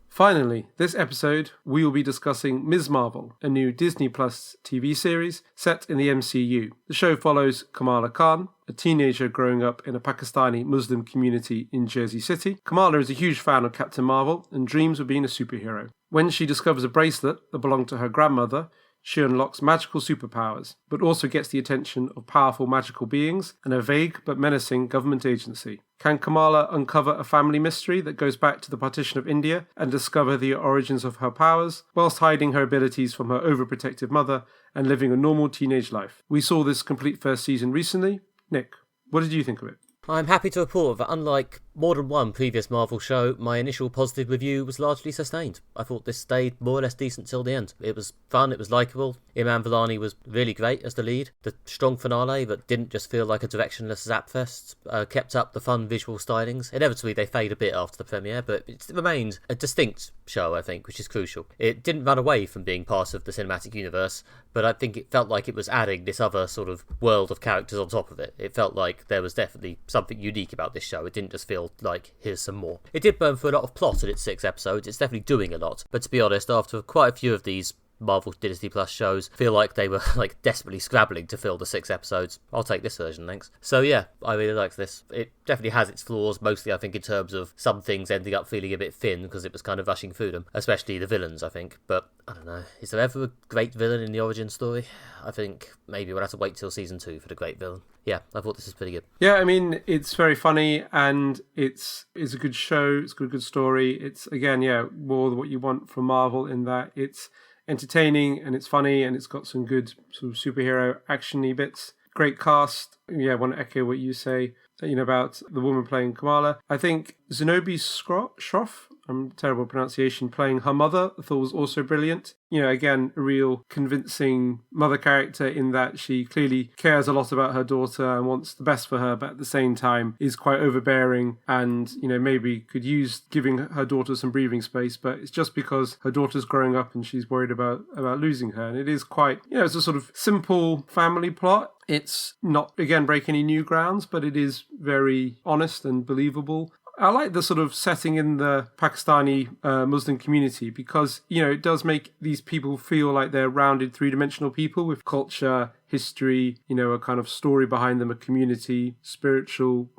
Finally, this episode, we will be discussing Ms. Marvel, a new Disney Plus TV series set in the MCU. The show follows Kamala Khan, a teenager growing up in a Pakistani Muslim community in Jersey City. Kamala is a huge fan of Captain Marvel and dreams of being a superhero. When she discovers a bracelet that belonged to her grandmother, she unlocks magical superpowers, but also gets the attention of powerful magical beings and a vague but menacing government agency. Can Kamala uncover a family mystery that goes back to the partition of India and discover the origins of her powers, whilst hiding her abilities from her overprotective mother and living a normal teenage life? We saw this complete first season recently. Nick, what did you think of it? I'm happy to report that unlike more than one previous Marvel show, my initial positive review was largely sustained. I thought this stayed more or less decent till the end. It was fun, it was likeable. Iman Vellani was really great as the lead. The strong finale that didn't just feel like a directionless zapfest kept up the fun visual stylings. Inevitably they fade a bit after the premiere, but it remained a distinct show, I think, which is crucial. It didn't run away from being part of the cinematic universe, but I think it felt like it was adding this other sort of world of characters on top of it. It felt like there was definitely something unique about this show. It didn't just feel like, here's some more. It did burn through a lot of plot in its 6 episodes. It's definitely doing a lot. But to be honest, after quite a few of these Marvel Disney Plus shows, feel like they were like desperately scrabbling to fill the 6 episodes. I'll take this version, thanks. So yeah, I really liked this. It definitely has its flaws, mostly I think in terms of some things ending up feeling a bit thin because it was kind of rushing through them, especially the villains, I think. But I don't know, is there ever a great villain in the origin story? I think maybe we'll have to wait till season 2 for the great villain. Yeah, I thought this was pretty good. Yeah, I mean, it's very funny and it's a good show. It's got a good story. It's, again, yeah, more what you want from Marvel in that it's entertaining and it's funny and it's got some good sort of superhero action-y bits. Great cast. Yeah, I want to echo what you say, about the woman playing Kamala. I think Zenobi Shroff, I'm terrible at pronunciation, playing her mother, I thought was also brilliant. Again, a real convincing mother character in that she clearly cares a lot about her daughter and wants the best for her, but at the same time is quite overbearing and, maybe could use giving her daughter some breathing space, but it's just because her daughter's growing up and she's worried about losing her. And it is quite, it's a sort of simple family plot. It's not, again, break any new grounds, but it is very honest and believable. I like the sort of setting in the Pakistani Muslim community because, it does make these people feel like they're rounded three-dimensional people with culture, history, a kind of story behind them, a community, spiritual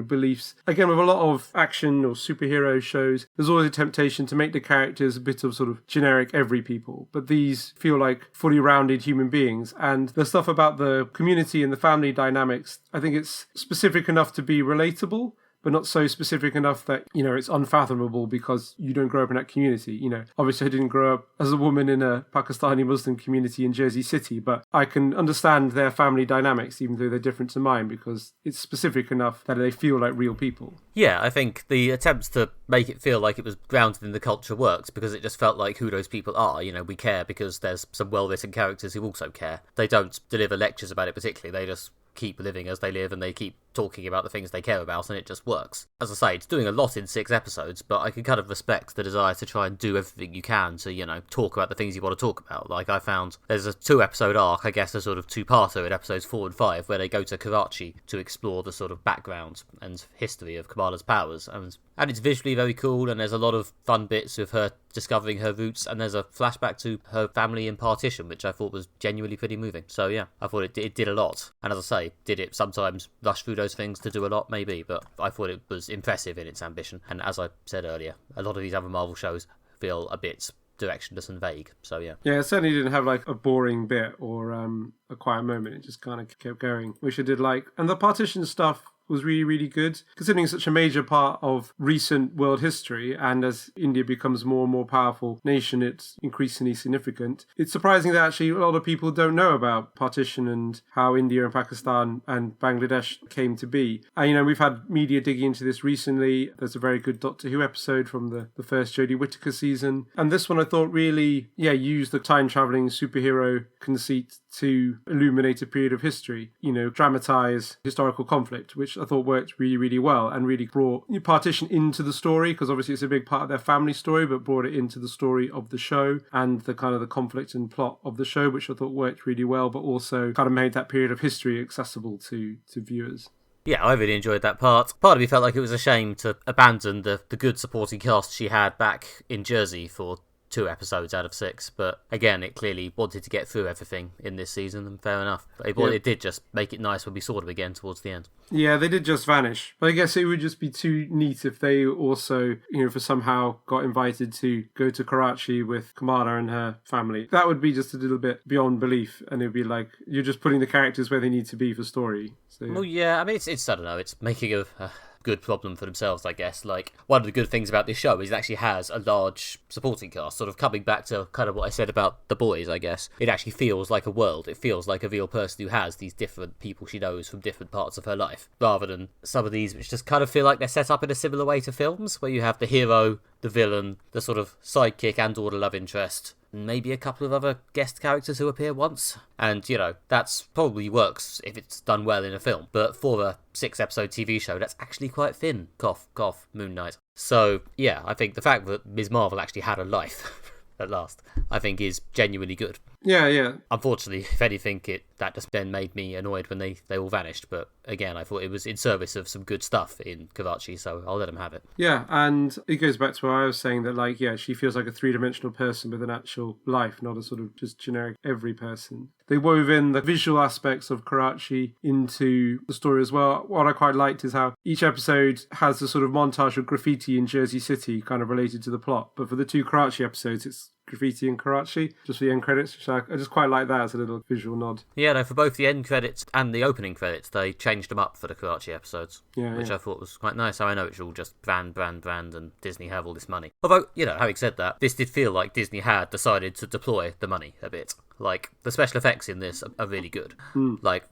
beliefs. Again, with a lot of action or superhero shows, there's always a temptation to make the characters a bit of sort of generic every people, but these feel like fully rounded human beings. And the stuff about the community and the family dynamics, I think it's specific enough to be relatable, but not so specific enough that, it's unfathomable because you don't grow up in that community. Obviously I didn't grow up as a woman in a Pakistani Muslim community in Jersey City, but I can understand their family dynamics, even though they're different to mine, because it's specific enough that they feel like real people. Yeah, I think the attempts to make it feel like it was grounded in the culture worked because it just felt like who those people are. We care because there's some well-written characters who also care. They don't deliver lectures about it particularly, they just keep living as they live and they keep talking about the things they care about and it just works. As I say, it's doing a lot in 6 episodes, but I can kind of respect the desire to try and do everything you can to, talk about the things you want to talk about. Like I found there's a 2-episode arc, I guess a sort of 2-parter in episodes 4 and 5 where they go to Karachi to explore the sort of background and history of Kamala's powers. And it's visually very cool and there's a lot of fun bits with her discovering her roots and there's a flashback to her family in partition, which I thought was genuinely pretty moving. So yeah, I thought it did a lot. And as I say, did it sometimes rush through those things to do a lot? Maybe, but I thought it was impressive in its ambition. And as I said earlier, a lot of these other Marvel shows feel a bit directionless and vague. So yeah. Yeah, it certainly didn't have like a boring bit or a quiet moment. It just kind of kept going, which I did like. And the partition stuff was really, really good, considering such a major part of recent world history, and as India becomes more and more powerful nation, it's increasingly significant. It's surprising that actually a lot of people don't know about partition and how India and Pakistan and Bangladesh came to be. And, we've had media digging into this recently. There's a very good Doctor Who episode from the first Jodie Whittaker season. And this one I thought really, used the time-travelling superhero conceit to illuminate a period of history, dramatise historical conflict, which I thought worked really, really well and really brought partition into the story, because obviously it's a big part of their family story, but brought it into the story of the show and the kind of the conflict and plot of the show, which I thought worked really well, but also kind of made that period of history accessible to viewers. Yeah, I really enjoyed that part. Part of me felt like it was a shame to abandon the good supporting cast she had back in Jersey for 2 episodes out of 6, but again, it clearly wanted to get through everything in this season, and fair enough. But it did just make it nice when we saw them again towards the end. Yeah, they did just vanish. But I guess it would just be too neat if they also, for somehow got invited to go to Karachi with Kamala and her family. That would be just a little bit beyond belief, and it would be like, you're just putting the characters where they need to be for story. So, Well, yeah, I mean, it's I don't know, it's making a good problem for themselves, I guess. Like, one of the good things about this show is it actually has a large supporting cast, sort of coming back to kind of what I said about The Boys, I guess. It actually feels like a world. It feels like a real person who has these different people she knows from different parts of her life, rather than some of these which just kind of feel like they're set up in a similar way to films, where you have the hero, the villain, the sort of sidekick and or the love interest, maybe a couple of other guest characters who appear once. And, that's probably works if it's done well in a film. But for a 6-episode TV show, that's actually quite thin. Cough, cough, Moon Knight. So, yeah, I think the fact that Ms. Marvel actually had a life at last, I think is genuinely good. Yeah. Unfortunately, if anything, that just then made me annoyed when they all vanished. But again, I thought it was in service of some good stuff in Karachi, so I'll let them have it. Yeah, and it goes back to what I was saying that, she feels like a 3-dimensional person with an actual life, not a sort of just generic every person. They wove in the visual aspects of Karachi into the story as well. What I quite liked is how each episode has a sort of montage of graffiti in Jersey City kind of related to the plot. But for the 2 Karachi episodes, it's graffiti in Karachi, just for the end credits, which I just quite like that as a little visual nod. Yeah, no, for both the end credits and the opening credits, they changed them up for the Karachi episodes, which I thought was quite nice. So I know it's all just brand, and Disney have all this money. Although, having said that, this did feel like Disney had decided to deploy the money a bit. Like, the special effects in this are really good. Like,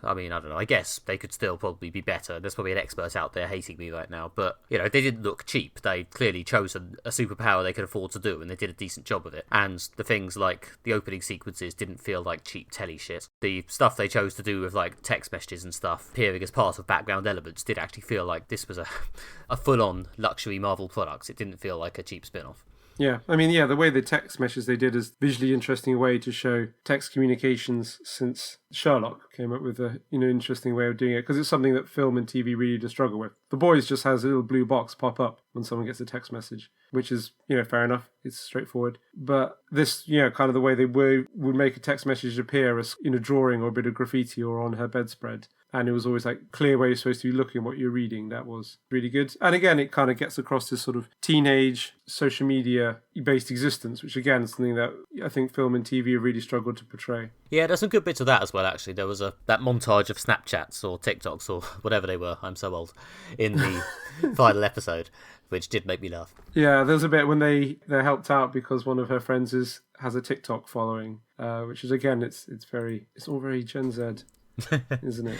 I mean, I don't know, I guess they could still probably be better. There's probably an expert out there hating me right now. But, they didn't look cheap. They clearly chose a superpower they could afford to do, and they did a decent job of it. And the things like the opening sequences didn't feel like cheap telly shit. The stuff they chose to do with, like, text messages and stuff appearing as part of background elements did actually feel like this was a full-on luxury Marvel product. It didn't feel like a cheap spin-off. Yeah, I mean, the way the text messages they did is visually interesting way to show text communications since Sherlock came up with a interesting way of doing it, because it's something that film and TV really do struggle with. The Boys just has a little blue box pop up when someone gets a text message, which is, fair enough. It's straightforward. But this, kind of the way they would make a text message appear as, drawing or a bit of graffiti or on her bedspread. And it was always like clear where you're supposed to be looking, what you're reading. That was really good. And again, it kind of gets across this sort of teenage social media based existence, which again is something that I think film and TV have really struggled to portray. Yeah, there's some good bits of that as well, actually. There was that montage of Snapchats or TikToks or whatever they were, I'm so old, in the final episode, which did make me laugh. Yeah, there's a bit when they're helped out because one of her friends has a TikTok following, which is, again, it's all very Gen Z. Isn't it?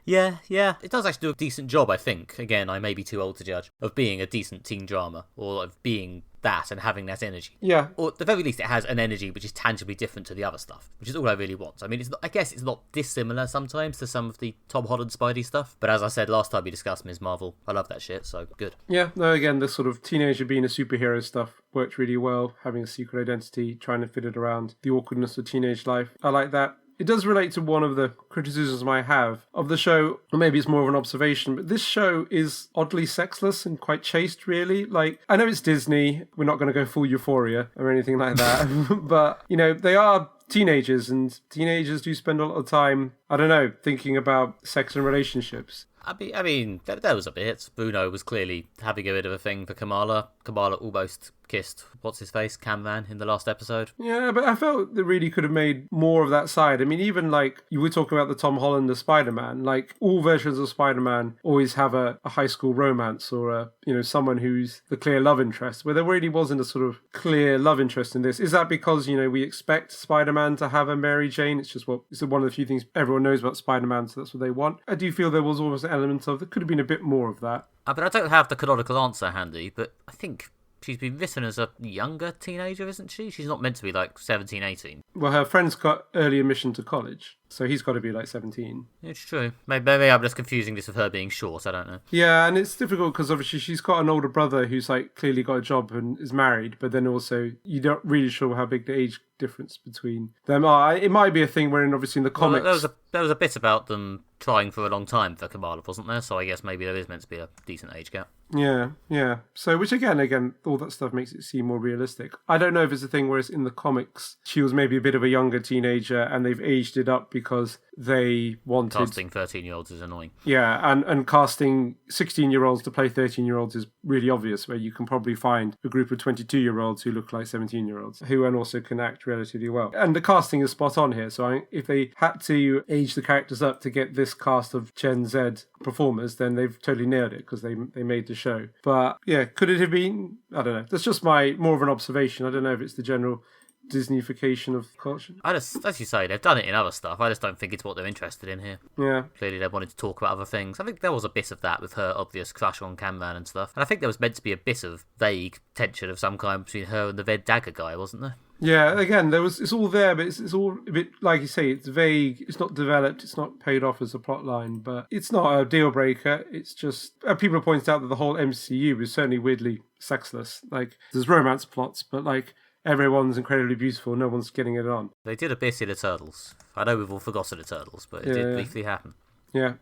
Yeah. It does actually do a decent job, I think. Again, I may be too old to judge, of being a decent teen drama, or of being that and having that energy. Yeah. Or at the very least, it has an energy which is tangibly different to the other stuff, which is all I really want. I mean, I guess it's not dissimilar sometimes to some of the Tom Holland Spidey stuff, but as I said last time we discussed Ms. Marvel, I love that shit, so good. Yeah, no, again, the sort of teenager being a superhero stuff worked really well, having a secret identity, trying to fit it around the awkwardness of teenage life. I like that. It does relate to one of the criticisms I have of the show, or maybe it's more of an observation, but this show is oddly sexless and quite chaste, really. Like, I know it's Disney, we're not going to go full Euphoria or anything like that, but, they are teenagers, and teenagers do spend a lot of time, I don't know, thinking about sex and relationships. I mean, there was a bit. Bruno was clearly having a bit of a thing for Kamala. Kamala almost kissed, what's-his-face, Camvan in the last episode. Yeah, but I felt they really could have made more of that side. I mean, even like, you were talking about the Tom Holland, the Spider-Man, like, all versions of Spider-Man always have a high school romance or someone who's the clear love interest, where there really wasn't a sort of clear love interest in this. Is that because, we expect Spider-Man to have a Mary Jane? It's just, it's one of the few things everyone knows about Spider-Man, so that's what they want. I do feel there was almost an element of, there could have been a bit more of that. But I don't have the canonical answer handy, but I think she's been written as a younger teenager, isn't she? She's not meant to be like 17, 18. Well, her friend's got early admission to college, so he's got to be like 17. It's true. Maybe I'm just confusing this with her being short, I don't know. Yeah, and it's difficult because obviously she's got an older brother who's like clearly got a job and is married, but then also you're not really sure how big the age difference between them are. It might be a thing wherein obviously in the comics... Well, there was a bit about them trying for a long time for Kamala, wasn't there? So I guess maybe there is meant to be a decent age gap. Yeah. So, which again, all that stuff makes it seem more realistic. I don't know if it's a thing where it's in the comics, she was maybe a bit of a younger teenager and they've aged it up because they wanted... Casting 13-year-olds is annoying. Yeah, and casting 16-year-olds to play 13-year-olds is really obvious, where you can probably find a group of 22-year-olds who look like 17-year-olds, who and also can act relatively well. And the casting is spot on here, so if they had to age the characters up to get this cast of Gen Z performers, then they've totally nailed it, because they made the show. But yeah, could it have been? I don't know. That's just more of an observation. I don't know if it's the general Disneyfication of culture. I just, as you say, they've done it in other stuff. I just don't think it's what they're interested in here. Yeah. Clearly they wanted to talk about other things. I think there was a bit of that with her obvious crush on Camran and stuff. And I think there was meant to be a bit of vague tension of some kind between her and the Red Dagger guy, wasn't there? Yeah, again, it's all there, but it's all a bit, like you say, it's vague, it's not developed, it's not paid off as a plot line, but it's not a deal breaker. It's just, people have pointed out that the whole MCU is certainly weirdly sexless. Like, there's romance plots, but like, everyone's incredibly beautiful, no one's getting it on. They did a bit in the Turtles. I know we've all forgotten the Turtles, but it did briefly happen. Yeah,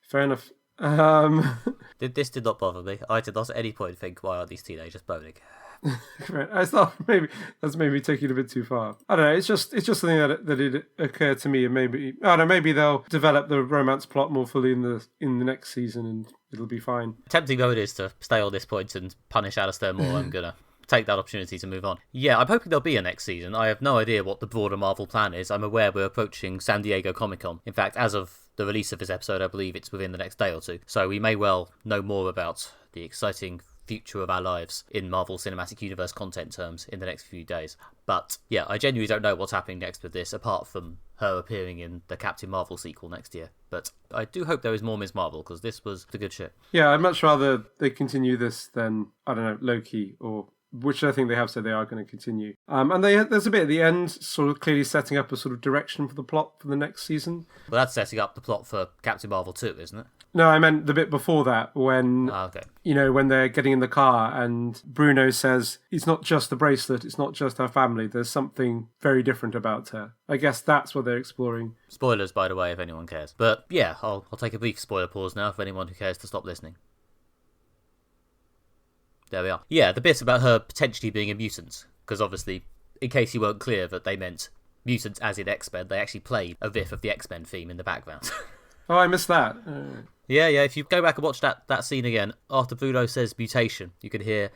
fair enough. This did not bother me. I did not at any point think, why are these teenagers boning? I thought that's maybe taking it a bit too far. I don't know. It's just something that it occurred to me, and maybe I don't know. Maybe they'll develop the romance plot more fully in the next season, and it'll be fine. Tempting though it is to stay on this point and punish Alistair more, I'm gonna take that opportunity to move on. Yeah, I'm hoping there'll be a next season. I have no idea what the broader Marvel plan is. I'm aware we're approaching San Diego Comic-Con. In fact, as of the release of this episode, I believe it's within the next day or two. So we may well know more about the exciting future of our lives in Marvel Cinematic Universe content terms in the next few days. But yeah, I genuinely don't know what's happening next with this, apart from her appearing in the Captain Marvel sequel next year. But I do hope there is more Ms. Marvel, because this was the good shit. Yeah, I'd much rather they continue this than, I don't know, Loki, or which I think they have said they are going to continue. And there's a bit at the end, sort of clearly setting up a sort of direction for the plot for the next season. Well, that's setting up the plot for Captain Marvel 2, isn't it? No, I meant the bit before that, when, when they're getting in the car and Bruno says, it's not just the bracelet, it's not just her family, there's something very different about her. I guess that's what they're exploring. Spoilers, by the way, if anyone cares. But yeah, I'll take a brief spoiler pause now for anyone who cares to stop listening. There we are. Yeah, the bit about her potentially being a mutant, because obviously, in case you weren't clear that they meant mutants as in X-Men, they actually played a riff of the X-Men theme in the background. Oh, I missed that. Yeah, if you go back and watch that scene again, after Bruno says mutation, you can hear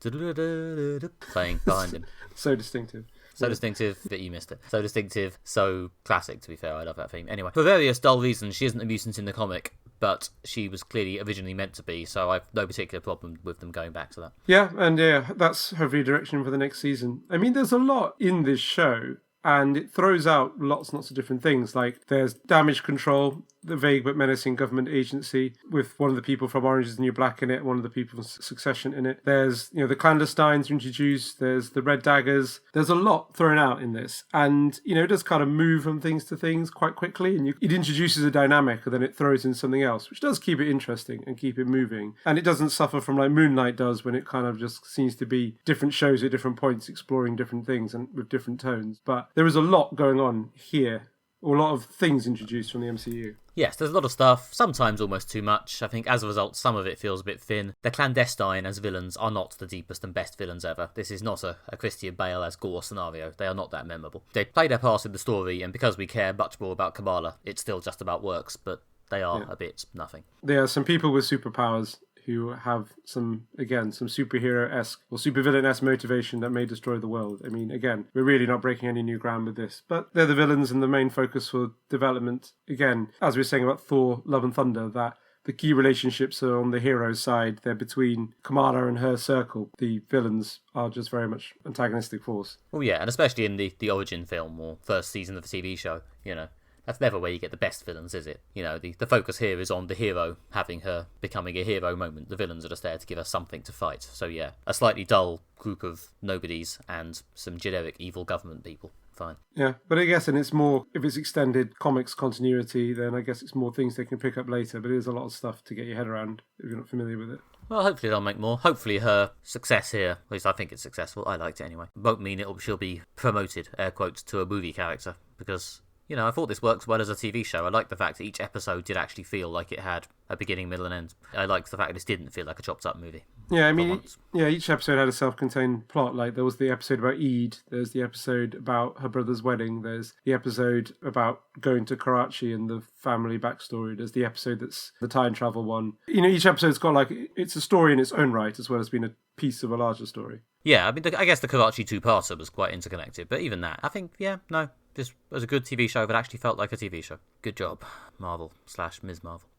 playing behind him. So distinctive. So distinctive that you missed it. So distinctive, so classic, to be fair. I love that theme. Anyway, for various dull reasons, she isn't a mutant in the comic, but she was clearly originally meant to be, so I've no particular problem with them going back to that. Yeah, and that's her redirection for the next season. I mean, there's a lot in this show, and it throws out lots and lots of different things. Like, there's damage control, the vague but menacing government agency with one of the people from Orange is the New Black in it, one of the people from Succession in it. There's, the clandestines introduced, there's the Red Daggers. There's a lot thrown out in this. And, it does kind of move from things to things quite quickly. And it introduces a dynamic, and then it throws in something else, which does keep it interesting and keep it moving. And it doesn't suffer from like Moon Knight does, when it kind of just seems to be different shows at different points exploring different things and with different tones. But there is a lot going on here. A lot of things introduced from the MCU. Yes, there's a lot of stuff, sometimes almost too much. I think as a result, some of it feels a bit thin. The clandestine as villains are not the deepest and best villains ever. This is not a Christian Bale as Gore scenario. They are not that memorable. They play their part in the story, and because we care much more about Kamala, it still just about works, but they are a bit nothing. There are some people with superpowers who have some superhero-esque or supervillain-esque motivation that may destroy the world. I mean, again, we're really not breaking any new ground with this, but they're the villains and the main focus for development. Again, as we were saying about Thor, Love and Thunder, that the key relationships are on the hero's side. They're between Kamala and her circle. The villains are just very much antagonistic force. Well, yeah, and especially in the origin film or first season of the TV show, that's never where you get the best villains, is it? The focus here is on the hero having her becoming a hero moment. The villains are just there to give us something to fight. So yeah, a slightly dull group of nobodies and some generic evil government people. Fine. Yeah, but I guess, and it's more, if it's extended comics continuity, then I guess it's more things they can pick up later, but it is a lot of stuff to get your head around if you're not familiar with it. Well, hopefully they'll make more. Hopefully her success here, at least I think it's successful, I liked it anyway, won't mean she'll be promoted, air quotes, to a movie character, because You know, I thought this works well as a TV show. I liked the fact that each episode did actually feel like it had a beginning, middle, and end. I liked the fact that this didn't feel like a chopped up movie. Yeah, I mean, each episode had a self-contained plot. Like, there was the episode about Eid, there's the episode about her brother's wedding, there's the episode about going to Karachi and the family backstory, there's the episode that's the time travel one. You know, each episode's got, like, it's a story in its own right, as well as being a piece of a larger story. Yeah, I mean, I guess the Karachi two-parter was quite interconnected, but even that, I think, this was a good TV show that actually felt like a TV show. Good job, Marvel/Ms. Marvel.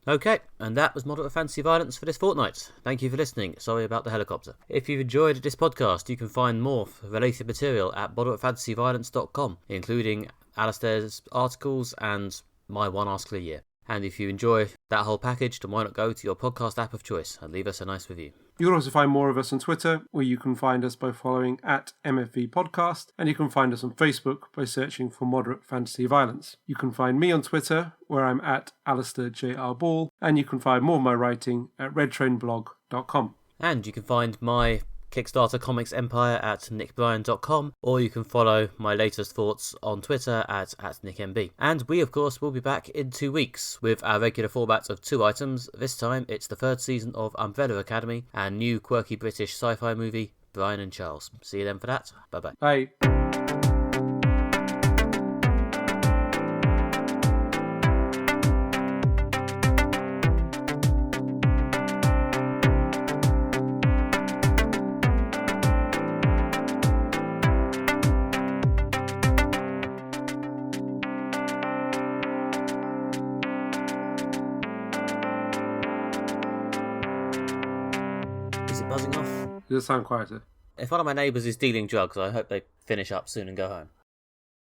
Okay, and that was Moderate Fantasy Violence for this fortnight. Thank you for listening. Sorry about the helicopter. If you've enjoyed this podcast, you can find more related material at moderatefantasyviolence.com, including Alistair's articles and my one article a year. And if you enjoy that whole package, then why not go to your podcast app of choice and leave us a nice review. You can also find more of us on Twitter, where you can find us by following at MFV Podcast, and you can find us on Facebook by searching for Moderate Fantasy Violence. You can find me on Twitter, where I'm at Alistair J.R. Ball, and you can find more of my writing at redtrainblog.com. And you can find my Kickstarter Comics Empire at nickbryan.com, or you can follow my latest thoughts on Twitter at nickmb. And we, of course, will be back in 2 weeks with our regular format of 2 items. This time, it's the 3rd season of Umbrella Academy and new quirky British sci-fi movie, Brian and Charles. See you then for that. Bye-bye. Bye. Is it buzzing off? Does it sound quieter? If one of my neighbours is dealing drugs, I hope they finish up soon and go home.